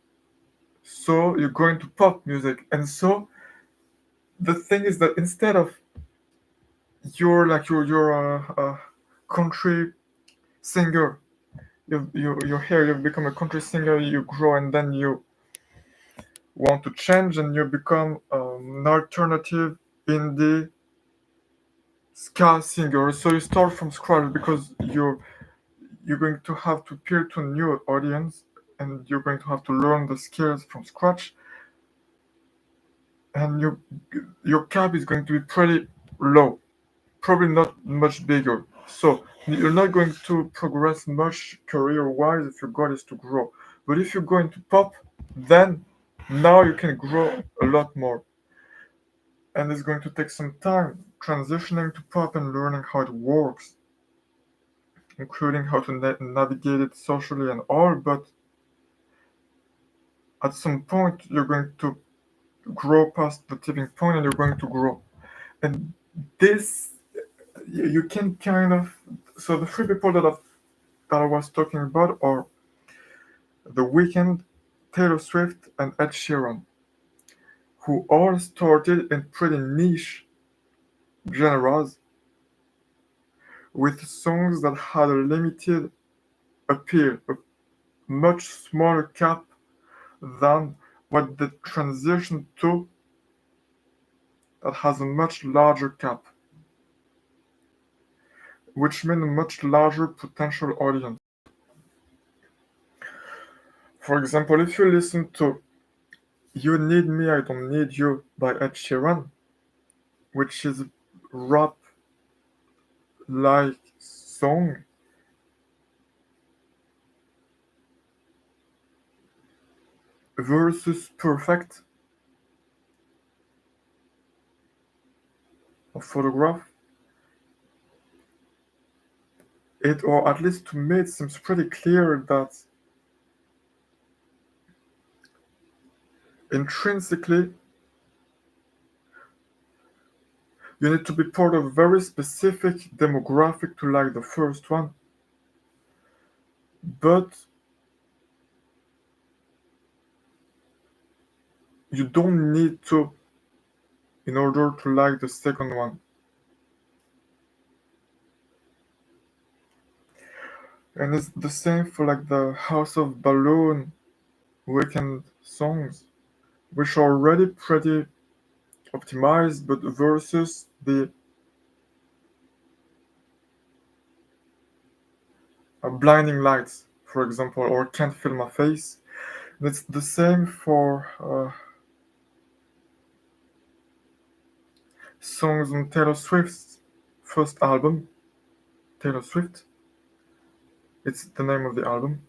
So you go into pop music. And so the thing is that instead of you're a country singer, you're here, you become a country singer, you grow, and then you want to change and you become an alternative indie ska singer. So you start from scratch because you're going to have to appeal to a new audience, and you're going to have to learn the skills from scratch, and your cap is going to be pretty low, probably not much bigger. So you're not going to progress much career-wise if your goal is to grow. But if you go into pop, then now you can grow a lot more. And it's going to take some time transitioning to pop and learning how it works, including how to navigate it socially and all. But at some point, you're going to grow past the tipping point, and you're going to grow. And this, you can kind of. So the three people that I was talking about are The Weeknd, Taylor Swift, and Ed Sheeran, who all started in pretty niche genres with songs that had a limited appeal, a much smaller cap than what the transition to that has a much larger cap, which means a much larger potential audience. For example, if you listen to You Need Me, I Don't Need You by Ed Sheeran, which is a rap like song, versus Perfect, a photograph, or at least to me, it seems pretty clear that intrinsically you need to be part of a very specific demographic to like the first one, but you don't need to in order to like the second one. And it's the same for like the House of Balloon Weekend songs, which are already pretty optimized, but versus the Blinding Lights, for example, or Can't Feel My Face. And it's the same for songs on Taylor Swift's first album, Taylor Swift. It's the name of the album.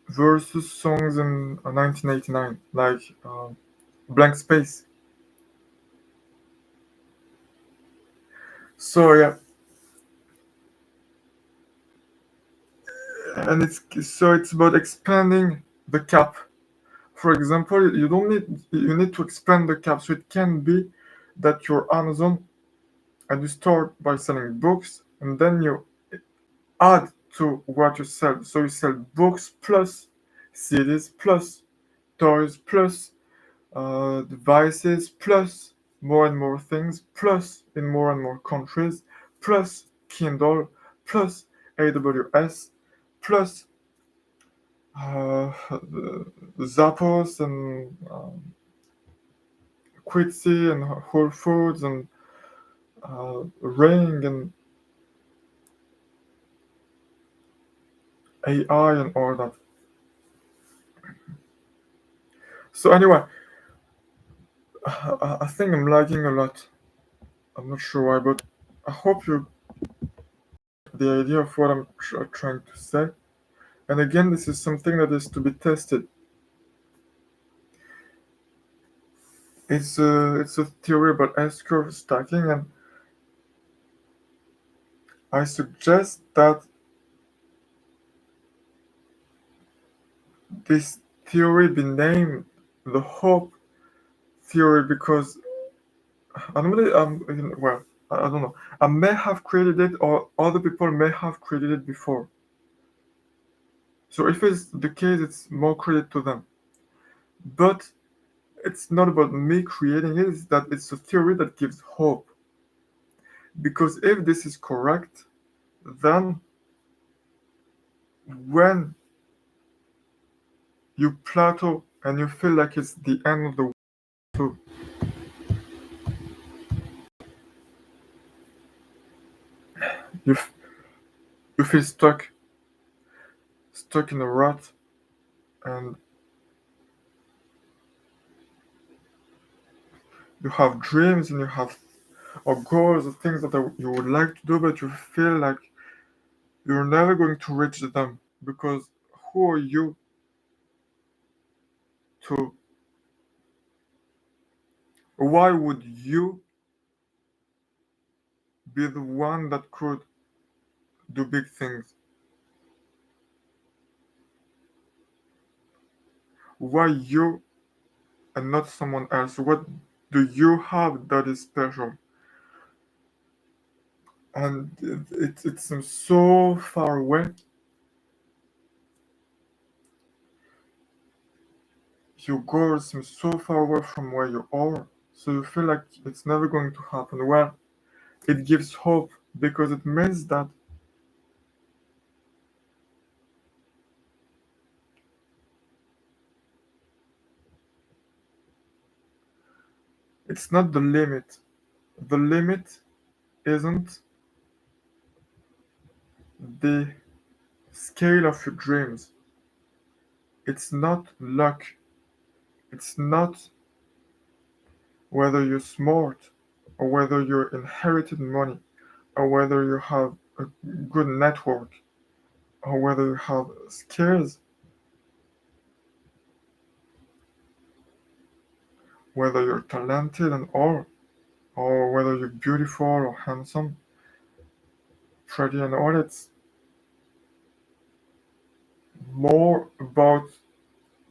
Versus songs in 1989, like Blank Space. So yeah, and it's about expanding the cap. For example, you need to expand the cap. So it can be that you're Amazon and you start by selling books, and then you add to what you sell. So you sell books plus CDs plus toys plus devices plus more and more things plus in more and more countries plus Kindle plus AWS plus Zappos and Quidsi and Whole Foods and Ring and AI and all that. So anyway, I think I'm lagging a lot. I'm not sure why, but I hope you get the idea of what I'm trying to say. And again, this is something that is to be tested. It's a theory about S-curve stacking, and I suggest that this theory be named the hope theory because I don't know. I may have created it, or other people may have created it before. So if it's the case, it's more credit to them. But it's not about me creating it, it's that it's a theory that gives hope. Because if this is correct, then when you plateau and you feel like it's the end of the world, you, you feel stuck in a rut, and you have dreams and you have or goals or things that you would like to do, but you feel like you're never going to reach them because who are you to? Why would you be the one that could do big things? Why you and not someone else? What do you have that is special? And it seems so far away. Your goal seems so far away from where you are, so you feel like it's never going to happen. Well, it gives hope because it means that it's not the limit. The limit isn't the scale of your dreams. It's not luck. It's not whether you're smart or whether you inherited money or whether you have a good network or whether you have skills, whether you're talented and all, or whether you're beautiful or handsome, pretty and all. It's more about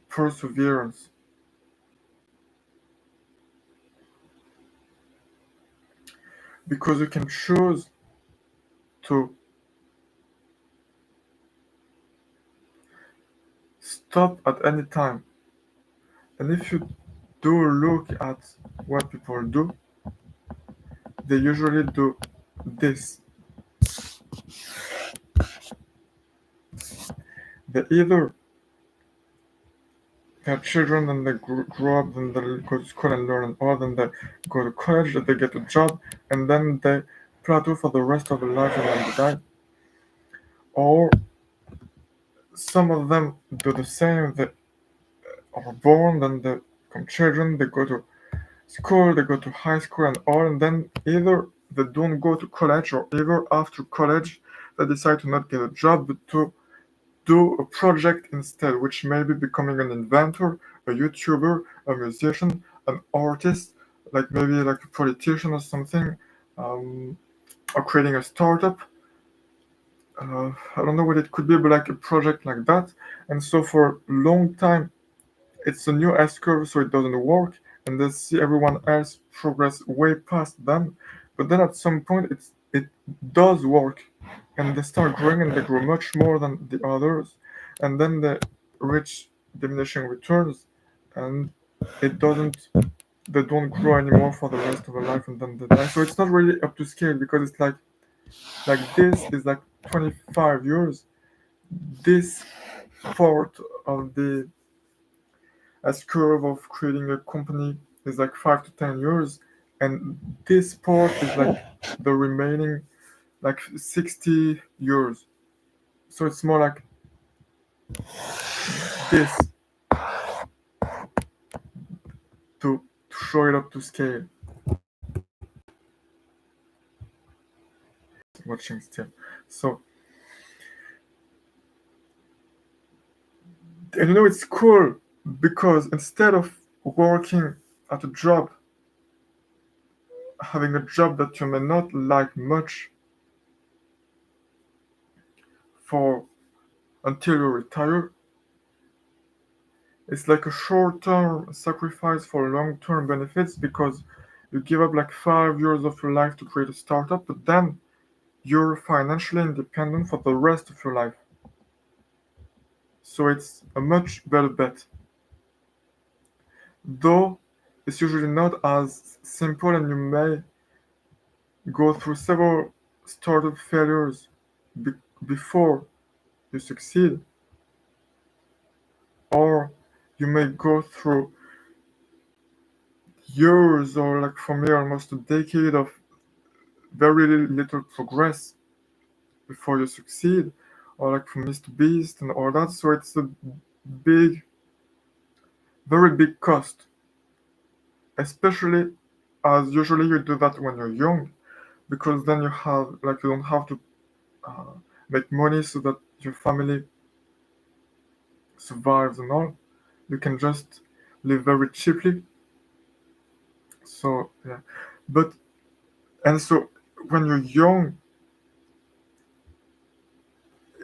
perseverance. Because you can choose to stop at any time. And if you do look at what people do, they usually do this. They either have children and they grow up, then they go to school and learn, or then they go to college, they get a job, and then they plateau for the rest of their life and then they die. Or some of them do the same. They are born, then they become children, they go to school, they go to high school and all, and then either they don't go to college or either after college they decide to not get a job but to do a project instead, which may be becoming an inventor, a YouTuber, a musician, an artist, like maybe like a politician or something, or creating a startup. I don't know what it could be, but like a project like that. And so for a long time, it's a new S curve, so it doesn't work, and they see everyone else progress way past them. But then at some point, it does work, and they start growing, and they grow much more than the others, and then they reach diminishing returns, and it doesn't. They don't grow anymore for the rest of their life, and then they die. So it's not really up to scale because it's like this is like 25 years. This part of the S curve of creating a company is like 5 to 10 years, and this part is like the remaining like 60 years. So it's more like this. show it up to scale. Watching still. So, and it's cool because instead of working at a job, having a job that you may not like much for until you retire, it's like a short-term sacrifice for long-term benefits because you give up like 5 years of your life to create a startup, but then you're financially independent for the rest of your life. So it's a much better bet. Though it's usually not as simple and you may go through several startup failures be- before you succeed, or you may go through years or like for me almost a decade of very little progress before you succeed, or like for Mr. Beast and all that. So it's a big, very big cost, especially as usually you do that when you're young, because then you don't have to uh, make money so that your family survives and all. You can just live very cheaply. So yeah, but and so when you're young,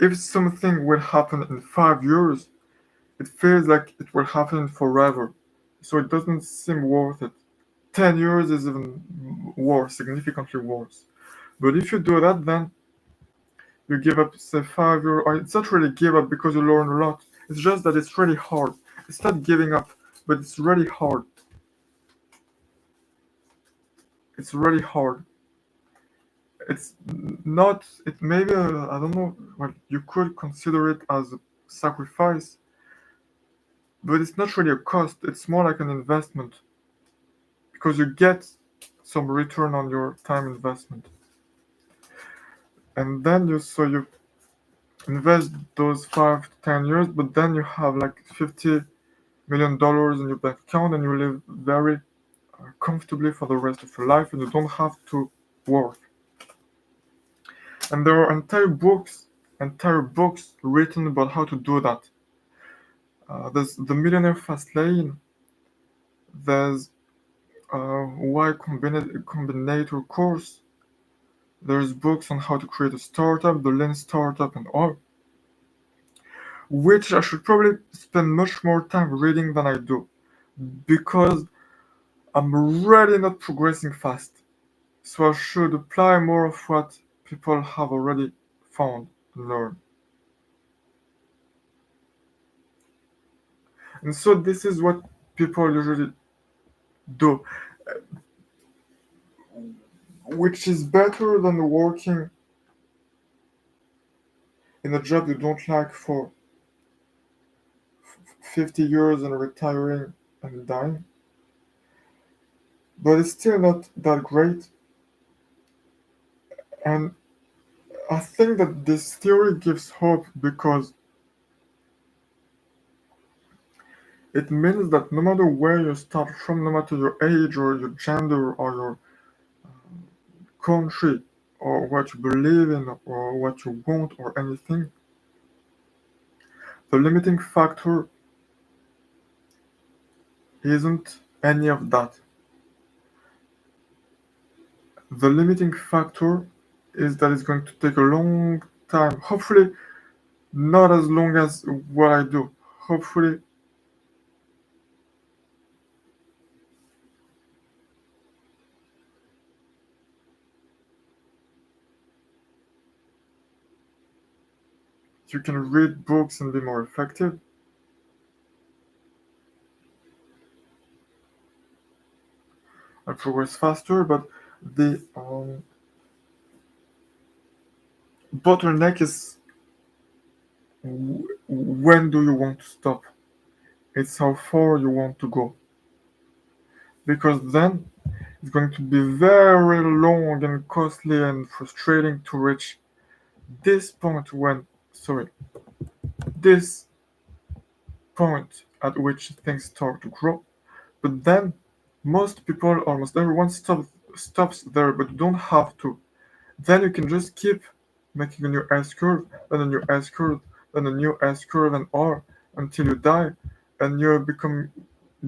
if something will happen in 5 years, it feels like it will happen forever. So it doesn't seem worth it. 10 years is even worse, significantly worse. But if you do that, then you give up, say, 5 years, or it's not really give up because you learn a lot. It's just that it's really hard. It's not giving up, but it's really hard. It's really hard. It's not, it maybe, I don't know, well, you could consider it as a sacrifice, but it's not really a cost. It's more like an investment because you get some return on your time investment. And then you invest those 5 to 10 years, but then you have like $50 million in your bank account and you live very comfortably for the rest of your life and you don't have to work. And there are entire books written about how to do that. There's the Millionaire Fast Lane. There's Y Combinator course. There's books on how to create a startup, the Lean Startup, and all, which I should probably spend much more time reading than I do, because I'm really not progressing fast. So I should apply more of what people have already found and learned. And so this is what people usually do, which is better than working in a job you don't like for 50 years and retiring and dying. But it's still not that great. And I think that this theory gives hope because it means that no matter where you start from, no matter your age or your gender or your country or what you believe in or what you want or anything, the limiting factor isn't any of that. The limiting factor is that it's going to take a long time. Hopefully, not as long as what I do. Hopefully, you can read books and be more effective and progress faster, but the bottleneck is when do you want to stop? It's how far you want to go. Because then it's going to be very long and costly and frustrating to reach this point sorry, this point at which things start to grow. But then most people, almost everyone stops there, but you don't have to. Then you can just keep making a new S curve, then a new S curve, then a new S curve and R until you die, and you become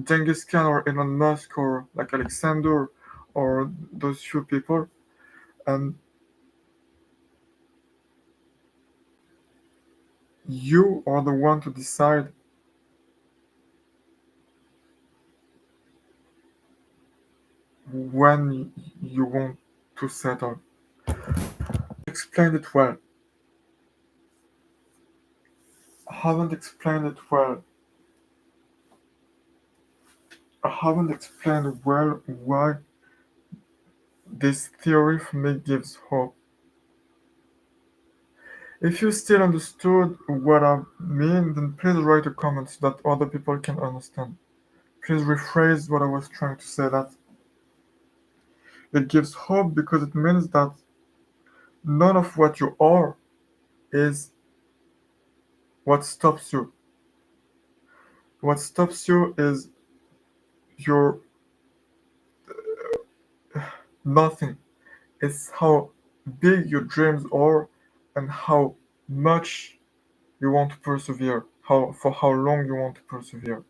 Genghis Khan or Elon Musk or like Alexander or those few people, and you are the one to decide when you want to settle. Explained it well. I haven't explained it well. I haven't explained well why this theory for me gives hope. If you still understood what I mean, then please write a comment so that other people can understand. Please rephrase what I was trying to say, that it gives hope because it means that none of what you are is what stops you. What stops you is your nothing. It's how big your dreams are and how much you want to persevere, for how long you want to persevere.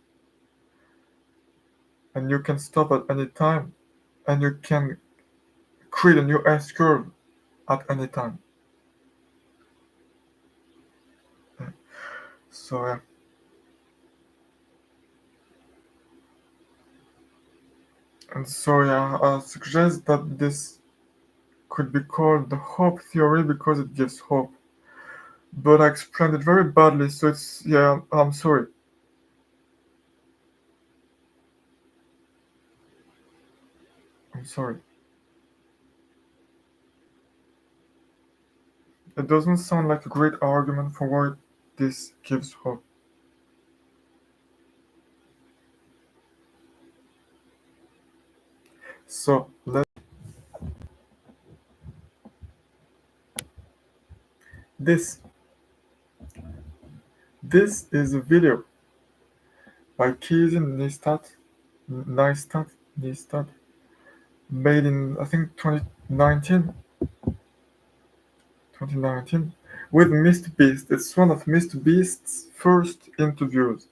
And you can stop at any time, and you can create a new S curve at any time. So yeah. And so yeah, I suggest that this could be called the hope theory because it gives hope. But I explained it very badly, so it's, yeah, I'm sorry. I'm sorry. It doesn't sound like a great argument for why this gives hope. So this this is a video by Casey Neistat, made in I think 2019, with Mr. Beast. It's one of Mr. Beast's first interviews.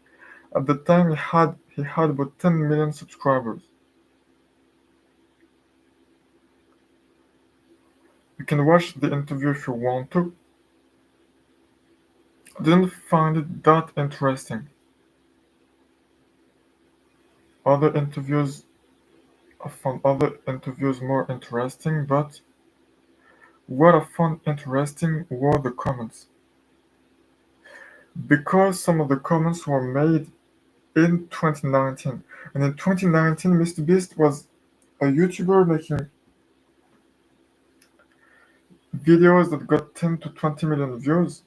At the time, he had about 10 million subscribers. You can watch the interview if you want to. I didn't find it that interesting. Other interviews, I found other interviews more interesting, but what I found interesting were the comments. Because some of the comments were made in 2019. And in 2019, Mr. Beast was a YouTuber making videos that got 10 to 20 million views,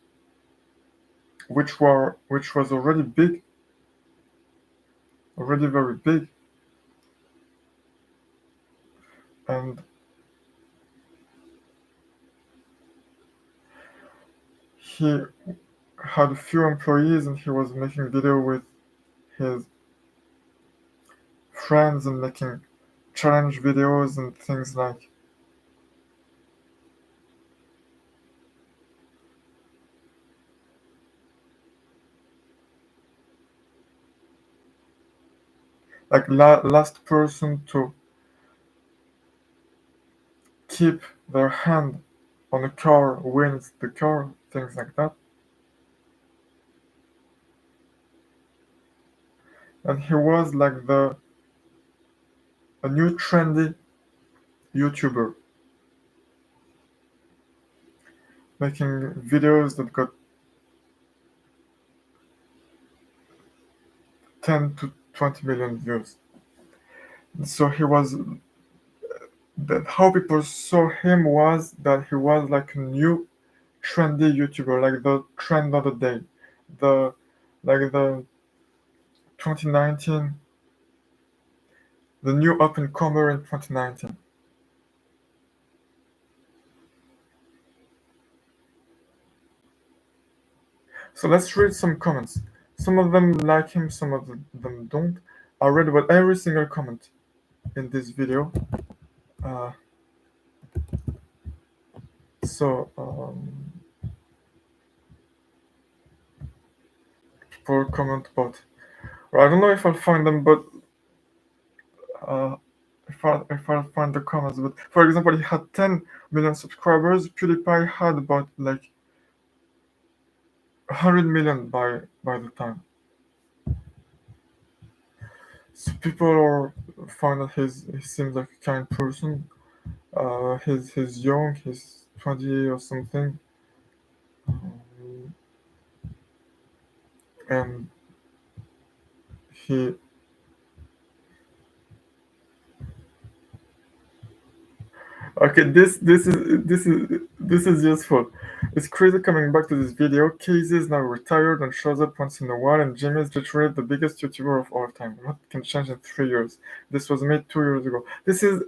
which was already big, already very big. And he had a few employees and he was making video with his friends and making challenge videos and things like last person to keep their hand on a car wins the car, things like that. And he was like a new trendy YouTuber making videos that got 10 to 20 million views. So he was that how people saw him was that he was like a new trendy YouTuber, like the trend of the day, the like the 2019, the new up and comer in 2019. So let's read some comments. Some of them like him, some of them don't. I read about every single comment. in this video. Uh, so people comment about. Well, I don't know if I'll find them, but uh, if I'll find the comments. But for example, he had 10 million subscribers. PewDiePie had about like 100 million by the time. So people are find that he seems like a kind person. He's young. He's 20 or something. Um, and he okay, this is useful. It's crazy coming back to this video. Casey is now retired and shows up once in a while, and Jimmy is literally the biggest YouTuber of all time. What can change in 3 years? This was made 2 years ago. This is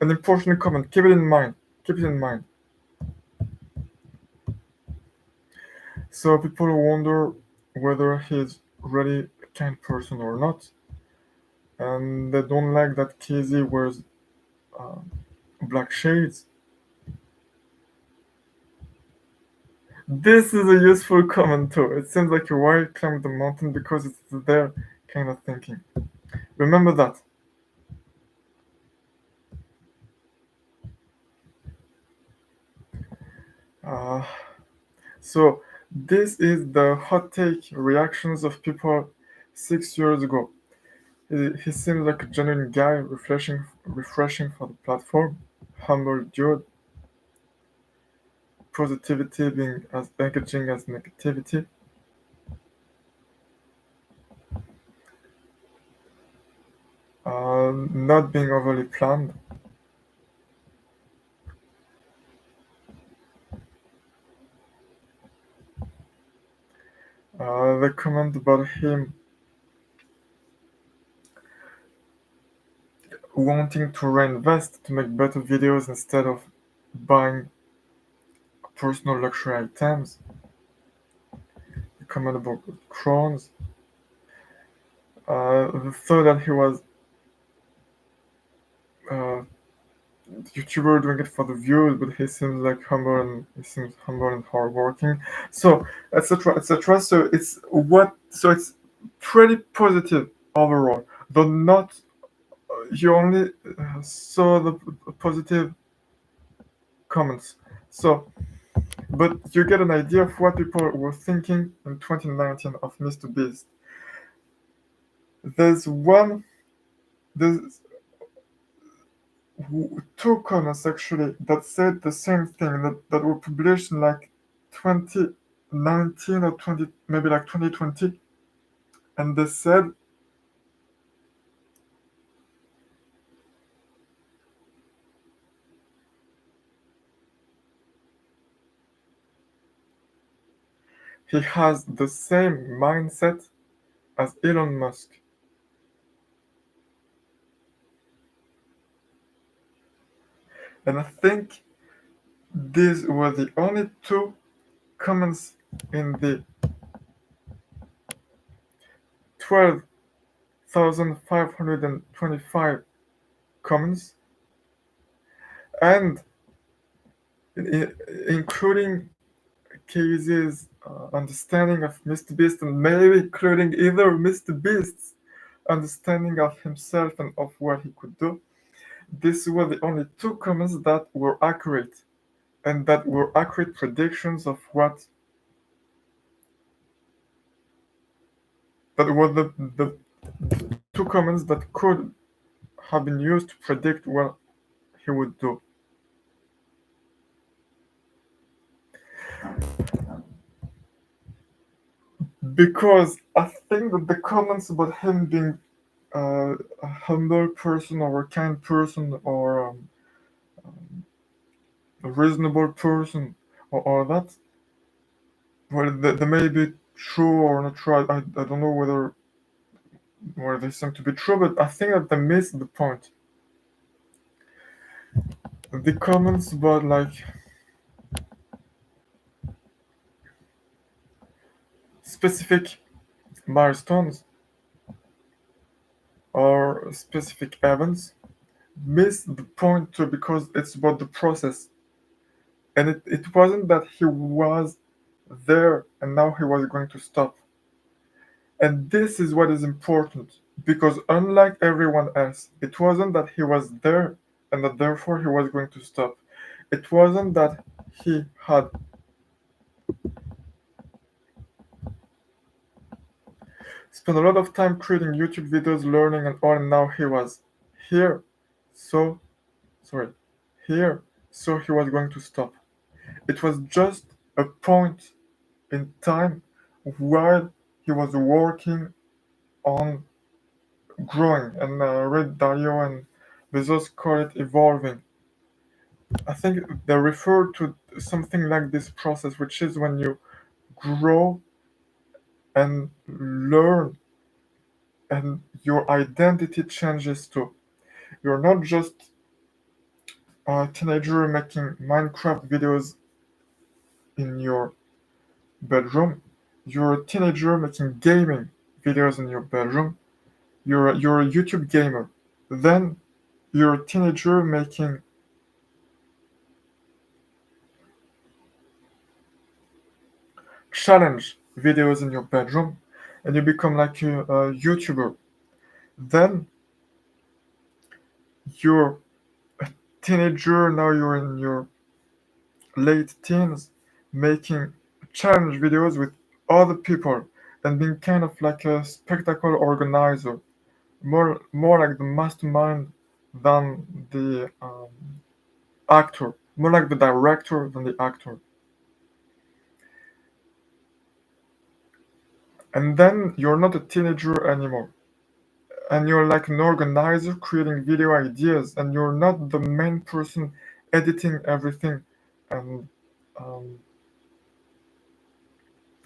an important comment. Keep it in mind. Keep it in mind. So people wonder whether he's really a kind person or not, and they don't like that Casey wears uh, black shades. This is a useful comment too. It seems like why climb the mountain because it's there kind of thinking. Remember that. Uh, so this is the hot take reactions of people 6 years ago. He seems like a genuine guy, refreshing for the platform, humble dude, positivity being as engaging as negativity. Not being overly planned. The comment about him wanting to reinvest to make better videos instead of buying personal luxury items. The comment about crowns. The thought that he was uh, YouTuber doing it for the views, but he seems humble and hardworking. So etc. etc. So it's pretty positive overall. Though not you only saw the positive comments. So but you get an idea of what people were thinking in 2019 of Mr. Beast. There's one, there's two comments actually that said the same thing that were published in like 2019 or 20, maybe like 2020, and they said he has the same mindset as Elon Musk. And I think these were the only two comments in the 12,525 comments, and including Casey's understanding of Mr. Beast, and maybe including either Mr. Beast's understanding of himself and of what he could do. These were the only two comments that were accurate, and that were accurate predictions of what that were the two comments that could have been used to predict what he would do. Because I think that the comments about him being a humble person or a kind person or a reasonable person or that, well, they may be true or not true. I don't know whether they seem to be true, but I think that they missed the point. The comments about like specific milestones or specific events miss the point too because it's about the process. And it wasn't that he was there and now he was going to stop. And this is what is important because unlike everyone else, it wasn't that he was there and that therefore he was going to stop. It wasn't that he had spent a lot of time creating YouTube videos, learning and all, and now he was here. So, sorry, here. So he was going to stop. It was just a point in time while he was working on growing, and Ray Dalio and Bezos call it evolving. I think they refer to something like this process, which is when you grow and learn, and your identity changes too. You're not just a teenager making Minecraft videos in your bedroom. You're a teenager making gaming videos in your bedroom. You're a YouTube gamer. Then you're a teenager making challenge videos in your bedroom, and you become like a YouTuber. Then you're a teenager, now you're in your late teens, making challenge videos with other people and being kind of like a spectacle organizer, more like the mastermind than the actor, more like the director than the actor. And then you're not a teenager anymore. And you're like an organizer creating video ideas, and you're not the main person editing everything and um,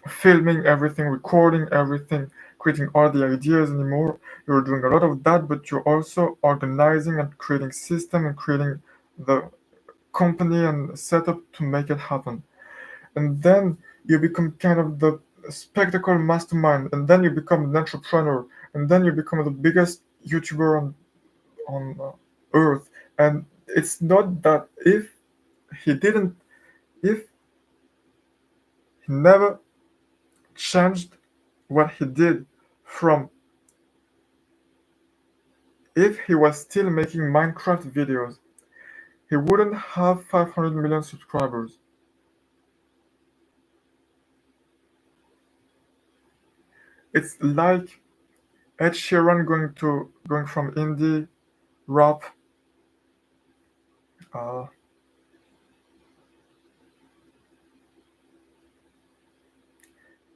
filming everything, recording everything, creating all the ideas anymore. You're doing a lot of that, but you're also organizing and creating system and creating the company and setup to make it happen. And then you become kind of the spectacle mastermind, and then you become an entrepreneur, and then you become the biggest YouTuber on Earth. And it's not that he didn't, if he never changed what he did from, if he was still making Minecraft videos, he wouldn't have 500 million subscribers. It's like Ed Sheeran going from indie rap, uh,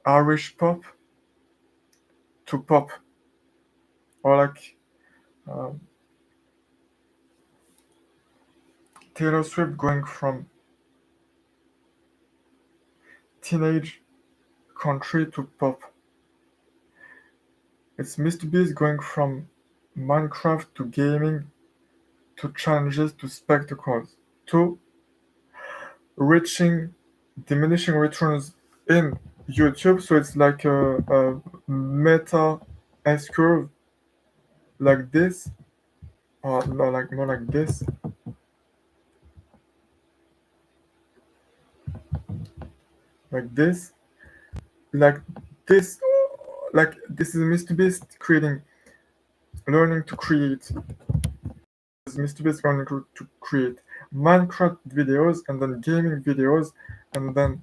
Irish pop to pop, or like uh, Taylor Swift going from teenage country to pop. It's MrBeast going from Minecraft to gaming to challenges to spectacles to reaching diminishing returns in YouTube. So it's like a meta S curve like this, or no, like more like this, like this, like this, like this is MrBeast creating, learning to create. MrBeast learning to create Minecraft videos and then gaming videos and then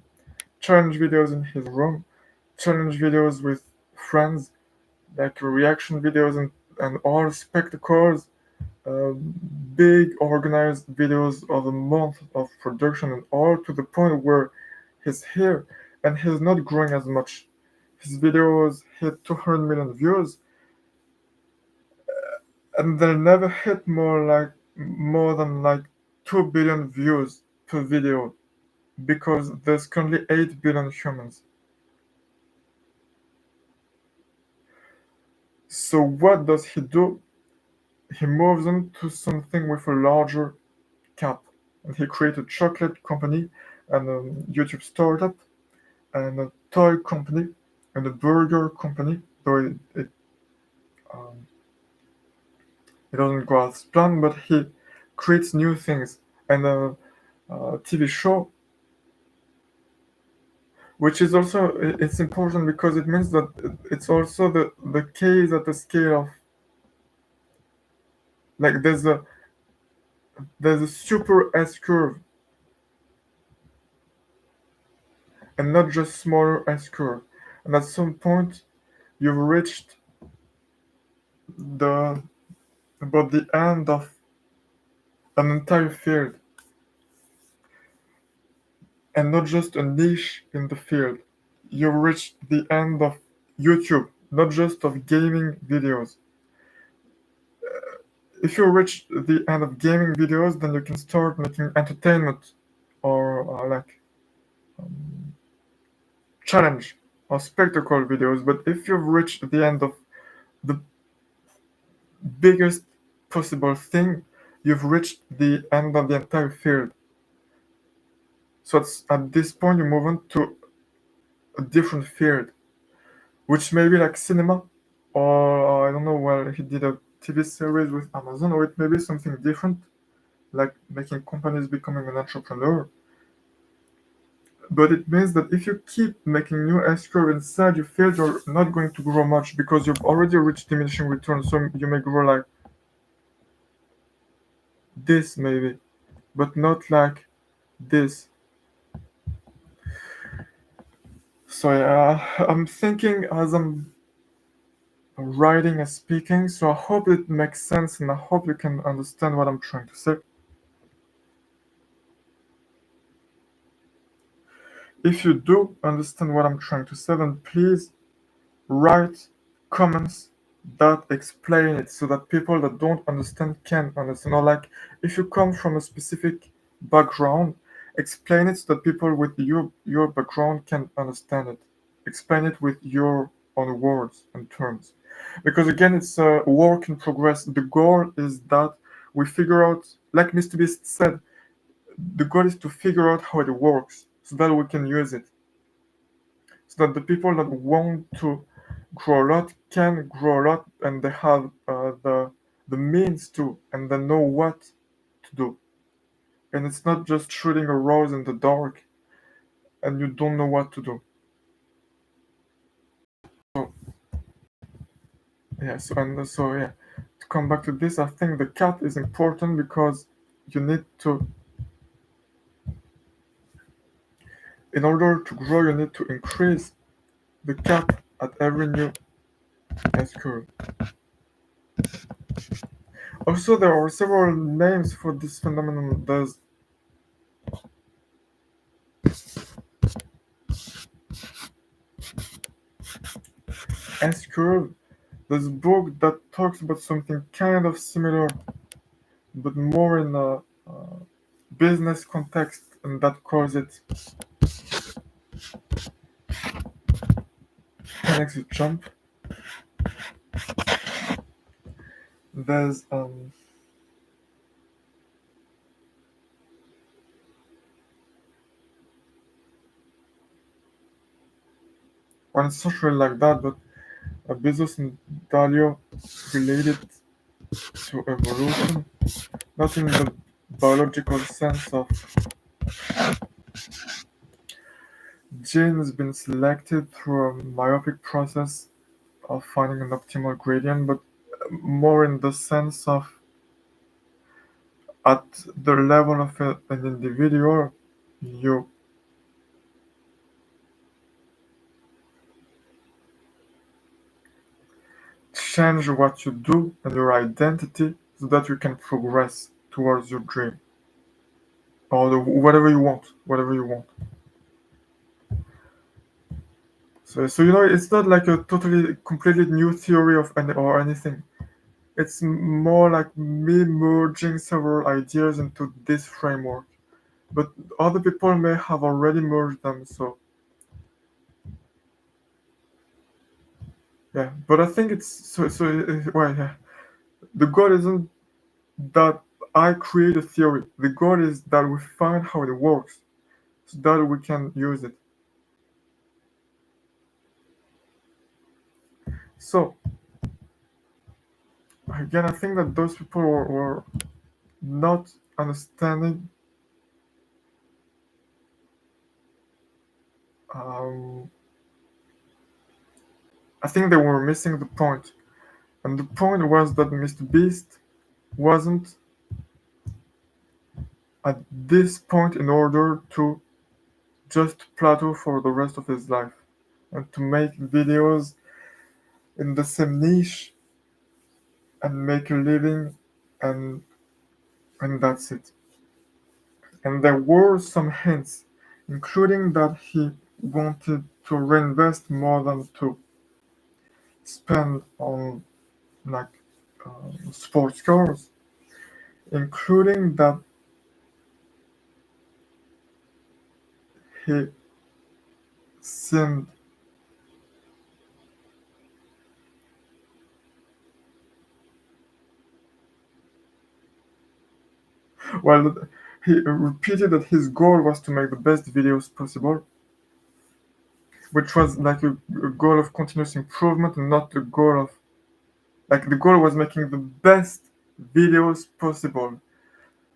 challenge videos in his room, challenge videos with friends, like reaction videos and all spectacles, uh, big organized videos of a month of production and all to the point where he's here and he's not growing as much. His videos hit 200 million views and they never hit more than like 2 billion views per video because there's currently 8 billion humans. So what does he do? He moves on to something with a larger cap, and he created a chocolate company and a YouTube startup and a toy company and a burger company. Though um, He doesn't go as planned, but he creates new things. And a TV show, which is also it's important because it means that it's also the case at the scale of, like, there's a super S curve and not just smaller S curve. And at some point you've reached the about the end of an entire field, and not just a niche in the field. You've reached the end of YouTube, not just of gaming videos. If you reach the end of gaming videos, then you can start making entertainment or like challenge or spectacle videos. But if you've reached the end of the biggest possible thing, you've reached the end of the entire field. So it's, at this point, you move on to a different field, which may be like cinema, or I don't know, well, he did a TV series with Amazon, or it may be something different, like making companies becoming an entrepreneur. But it means that if you keep making new S curve inside your field, you're not going to grow much because you've already reached diminishing returns. So you may grow like this, maybe, but not like this. So yeah, I'm thinking as I'm writing and speaking, so I hope it makes sense and I hope you can understand what I'm trying to say. If you do understand what I'm trying to say, then please write comments that explain it so that people that don't understand can understand. Or like if you come from a specific background, explain it so that people with your background can understand it. Explain it with your own words and terms. Because again, it's a work in progress. The goal is that we figure out, like Mr. Beast said, the goal is to figure out how it works so that we can use it. So that the people that want to grow a lot can grow a lot and they have the means to, and they know what to do. And it's not just shooting a rose in the dark and you don't know what to do. So yeah, to come back to this, I think the cat is important because you need to, in order to grow, you need to increase the cap at every new S curve. Also, there are several names for this phenomenon. There's S curve. There's a book that talks about something kind of similar, but more in a business context, and that calls it 10x jump. There's well, it's not really like that, but Bezos and Dalio related to evolution, not in the biological sense of genes being selected through a myopic process of finding an optimal gradient, but more in the sense of at the level of an individual, you change what you do and your identity so that you can progress towards your dream or whatever you want, whatever you want. So it's not like a totally, completely new theory of any or anything. It's more like me merging several ideas into this framework. But other people may have already merged them, so yeah. But I think it's well, yeah. The goal isn't that I create a theory. The goal is that we find how it works, so that we can use it. So again, I think that those people were not understanding um, I think they were missing the point. And the point was that Mr. Beast wasn't at this point in order to just plateau for the rest of his life and to make videos in the same niche and make a living and and that's it. And there were some hints, including that he wanted to reinvest more than to spend on like sports cars, including that he seemed well he repeated that his goal was to make the best videos possible, which was like a goal of continuous improvement and not the goal of like the goal was making the best videos possible.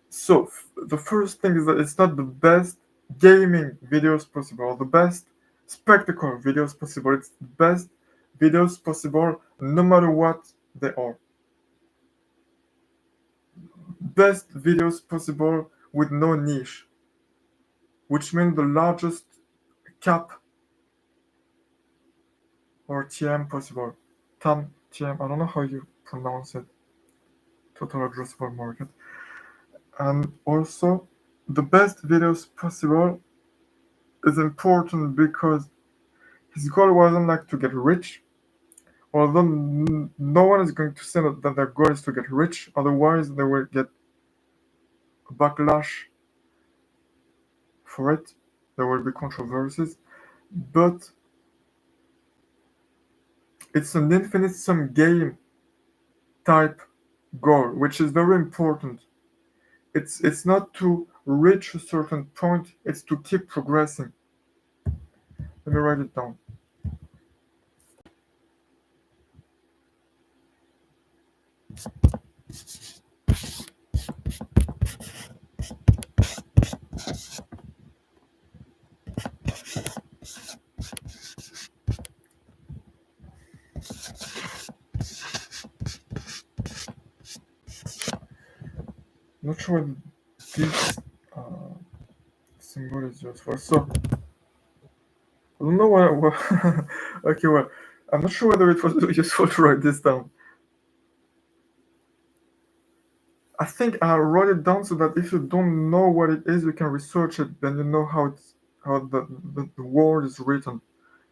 So the first thing is that it's not the best gaming videos possible or the best spectacle videos possible. It's the best videos possible no matter what they are. Best videos possible with no niche, which means the largest cap or TM possible. TM, I don't know how you pronounce it. Total addressable market. And also, the best videos possible is important because his goal wasn't like to get rich, although no one is going to say that their goal is to get rich, otherwise they will get a backlash for it. There will be controversies, but it's an infinite sum game type goal, which is very important. It's not to reach a certain point, it's to keep progressing. Let me write it down. Not sure what this uh, symbol is used for. So I don't know what okay, well, I'm not sure whether it was useful to write this down. I think I wrote it down so that if you don't know what it is, you can research it. Then you know how the word is written,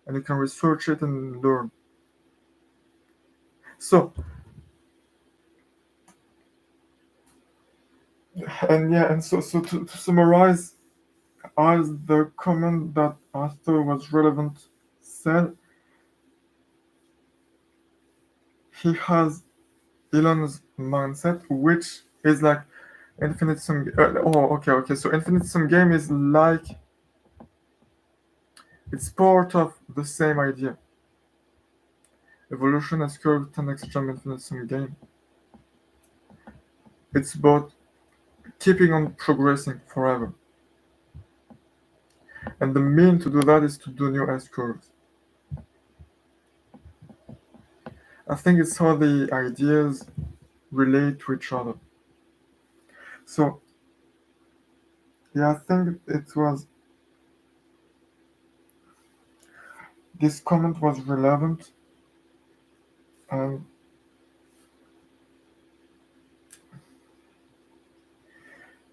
and you can research it and learn. So and yeah, and so to summarize, as the comment that I thought was relevant said, he has Elon's mindset, which is like infinite sum. Oh, okay. So infinite sum game is like it's part of the same idea. Evolution has curved 10x jump infinite sum game. It's about keeping on progressing forever. And the mean to do that is to do new S curves. I think it's how the ideas relate to each other. So yeah, I think it was this comment was relevant and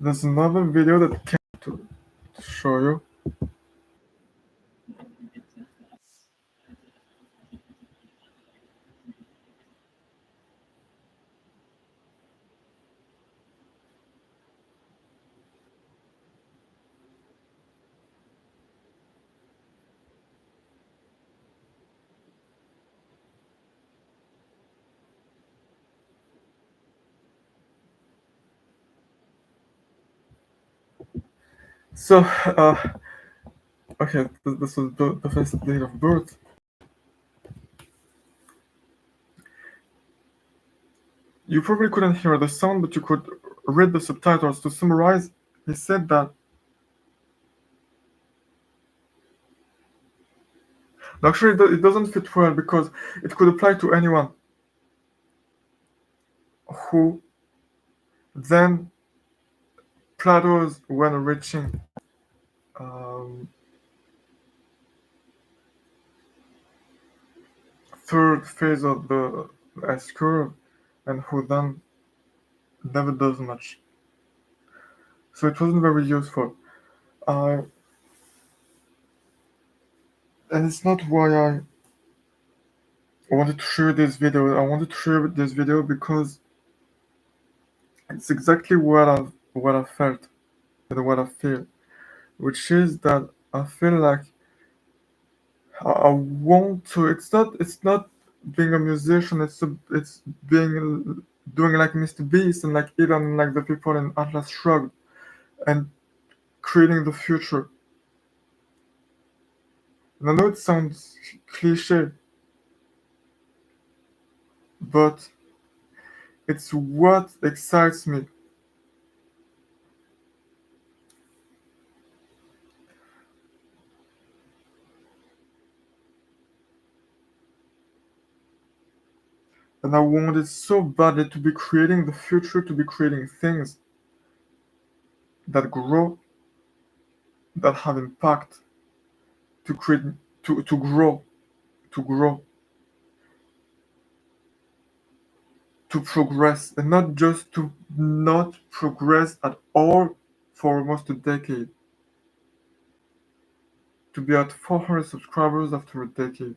there's another video that came to show you. So okay, this was the first date of birth. You probably couldn't hear the sound, but you could read the subtitles. To summarize, he said that actually it doesn't fit well because it could apply to anyone who then plateaus when reaching um, third phase of the S curve and who then never does much. So it wasn't very useful. Uh, and it's not why I wanted to share this video. I wanted to share this video because it's exactly what I felt and what I feel, which is that I feel like I want to. It's not being a musician. It's being doing like Mr. Beast and like even like the people in Atlas Shrugged and creating the future. And I know it sounds cliche, but it's what excites me. And I wanted so badly to be creating the future, to be creating things that grow, that have impact, to create, to grow, to grow, to progress, and not just to not progress at all for almost a decade, to be at 400 subscribers after a decade.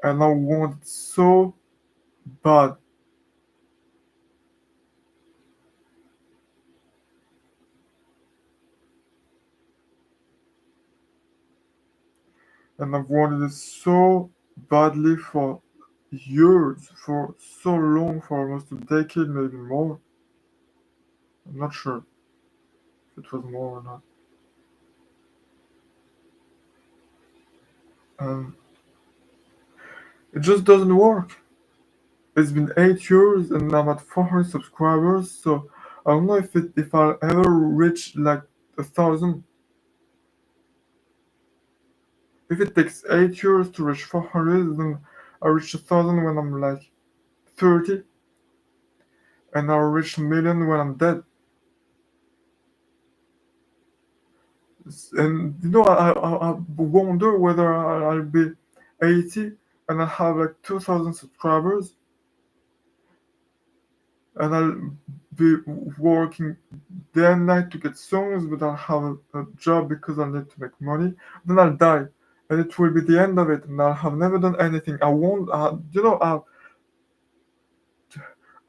And I want it so bad. And I've wanted it so badly for years, for so long, for almost a decade, maybe more. I'm not sure if it was more or not. And it just doesn't work. It's been 8 years and I'm at 400 subscribers, so I don't know if I'll ever reach like 1,000. If it takes 8 years to reach 400, then I'll reach 1,000 when I'm like 30, and I'll reach a million when I'm dead. And I wonder whether I'll be 80 and I have like 2,000 subscribers and I'll be working day and night to get songs, but I'll have a job because I need to make money. Then I'll die, and it will be the end of it, and I'll have never done anything. I won't.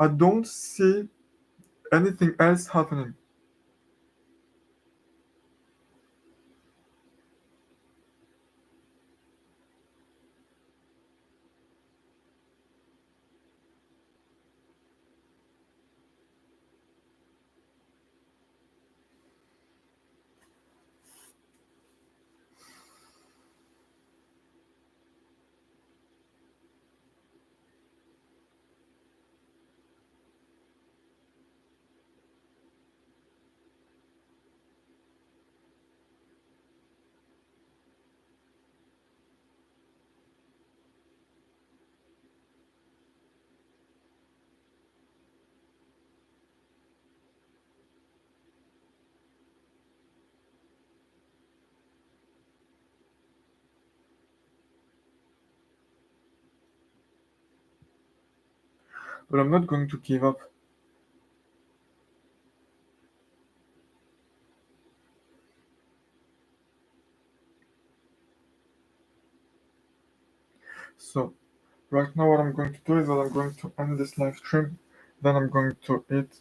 I don't see anything else happening. But I'm not going to give up. So right now, what I'm going to do is that I'm going to end this live stream. Then I'm going to eat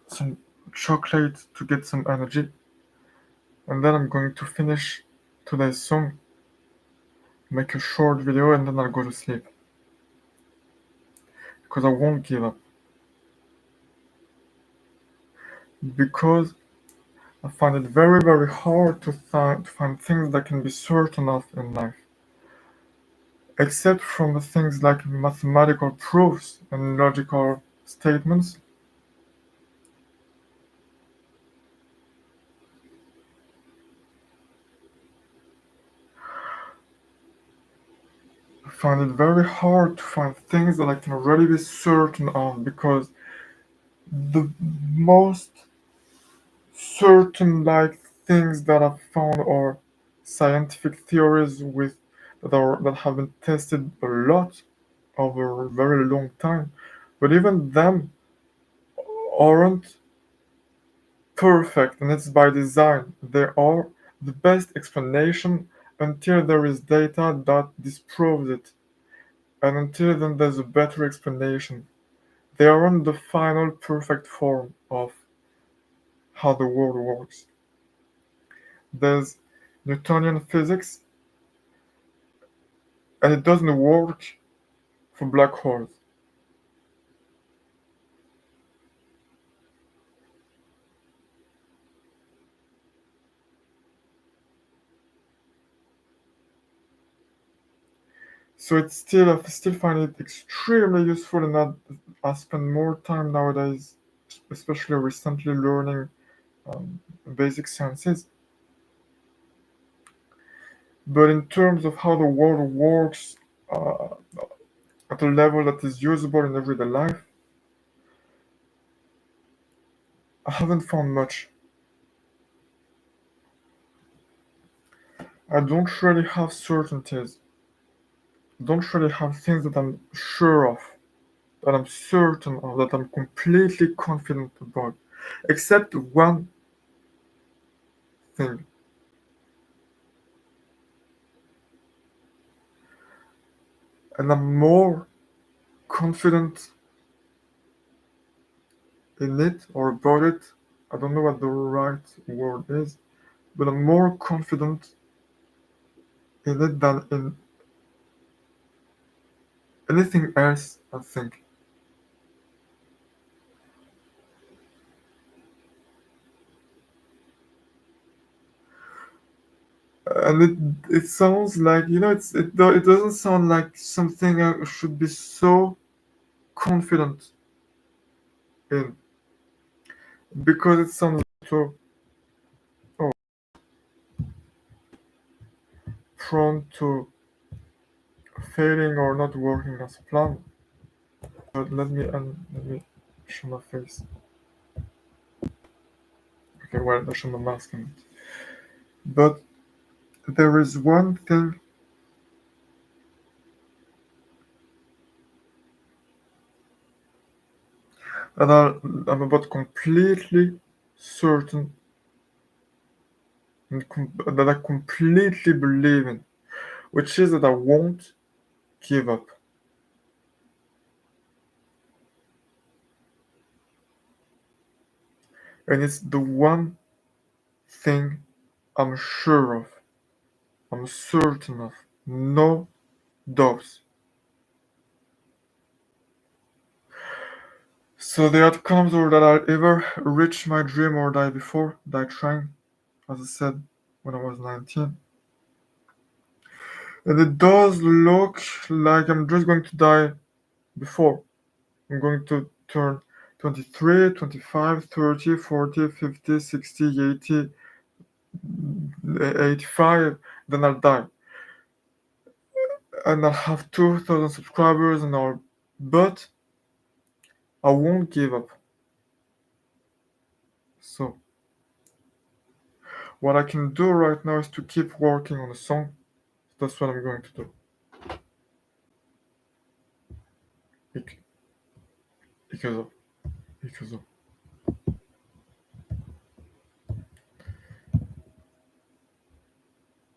some chocolate to get some energy, and then I'm going to finish today's song, make a short video, and then I'll go to sleep because I won't give up. because I find it very, very hard to find things that can be certain of in life, except from the things like mathematical proofs and logical statements. I find it very hard to find things that I can really be certain of because the most certain like things that I've found are scientific theories that have been tested a lot over a very long time. But even them aren't perfect, and it's by design. They are the best explanation until there is data that disproves it, and until then there's a better explanation. They aren't the final perfect form of how the world works. There's Newtonian physics, and it doesn't work for black holes. So I still find it extremely useful, and that I spend more time nowadays, especially recently, learning um, basic sciences. But in terms of how the world works uh, at a level that is usable in everyday life, I haven't found much. I don't really have certainties. Don't really have things that I'm sure of, that I'm certain of, that I'm completely confident about, except one thing. And I'm more confident in it or about it. I don't know what the right word is, but I'm more confident in it than in anything else, I think. And it sounds like, it doesn't sound like something I should be so confident in, because it sounds so, oh, prone to failing or not working as planned. But let me show my face. Okay, well, I show my mask on it. But there is one thing that I'm about completely certain, and that I completely believe in, which is that I won't give up. And it's the one thing I'm sure of, I'm certain of, no doubts. So the outcomes are that I'll either reach my dream or die before, die trying, as I said when I was 19. And it does look like I'm just going to die before. I'm going to turn 23, 25, 30, 40, 50, 60, 80, 85, then I'll die. And I'll have 2,000 subscribers and all. But I won't give up. So, what I can do right now is to keep working on a song. That's what I'm going to do. Ik, ik ga zo. Ik ga zo.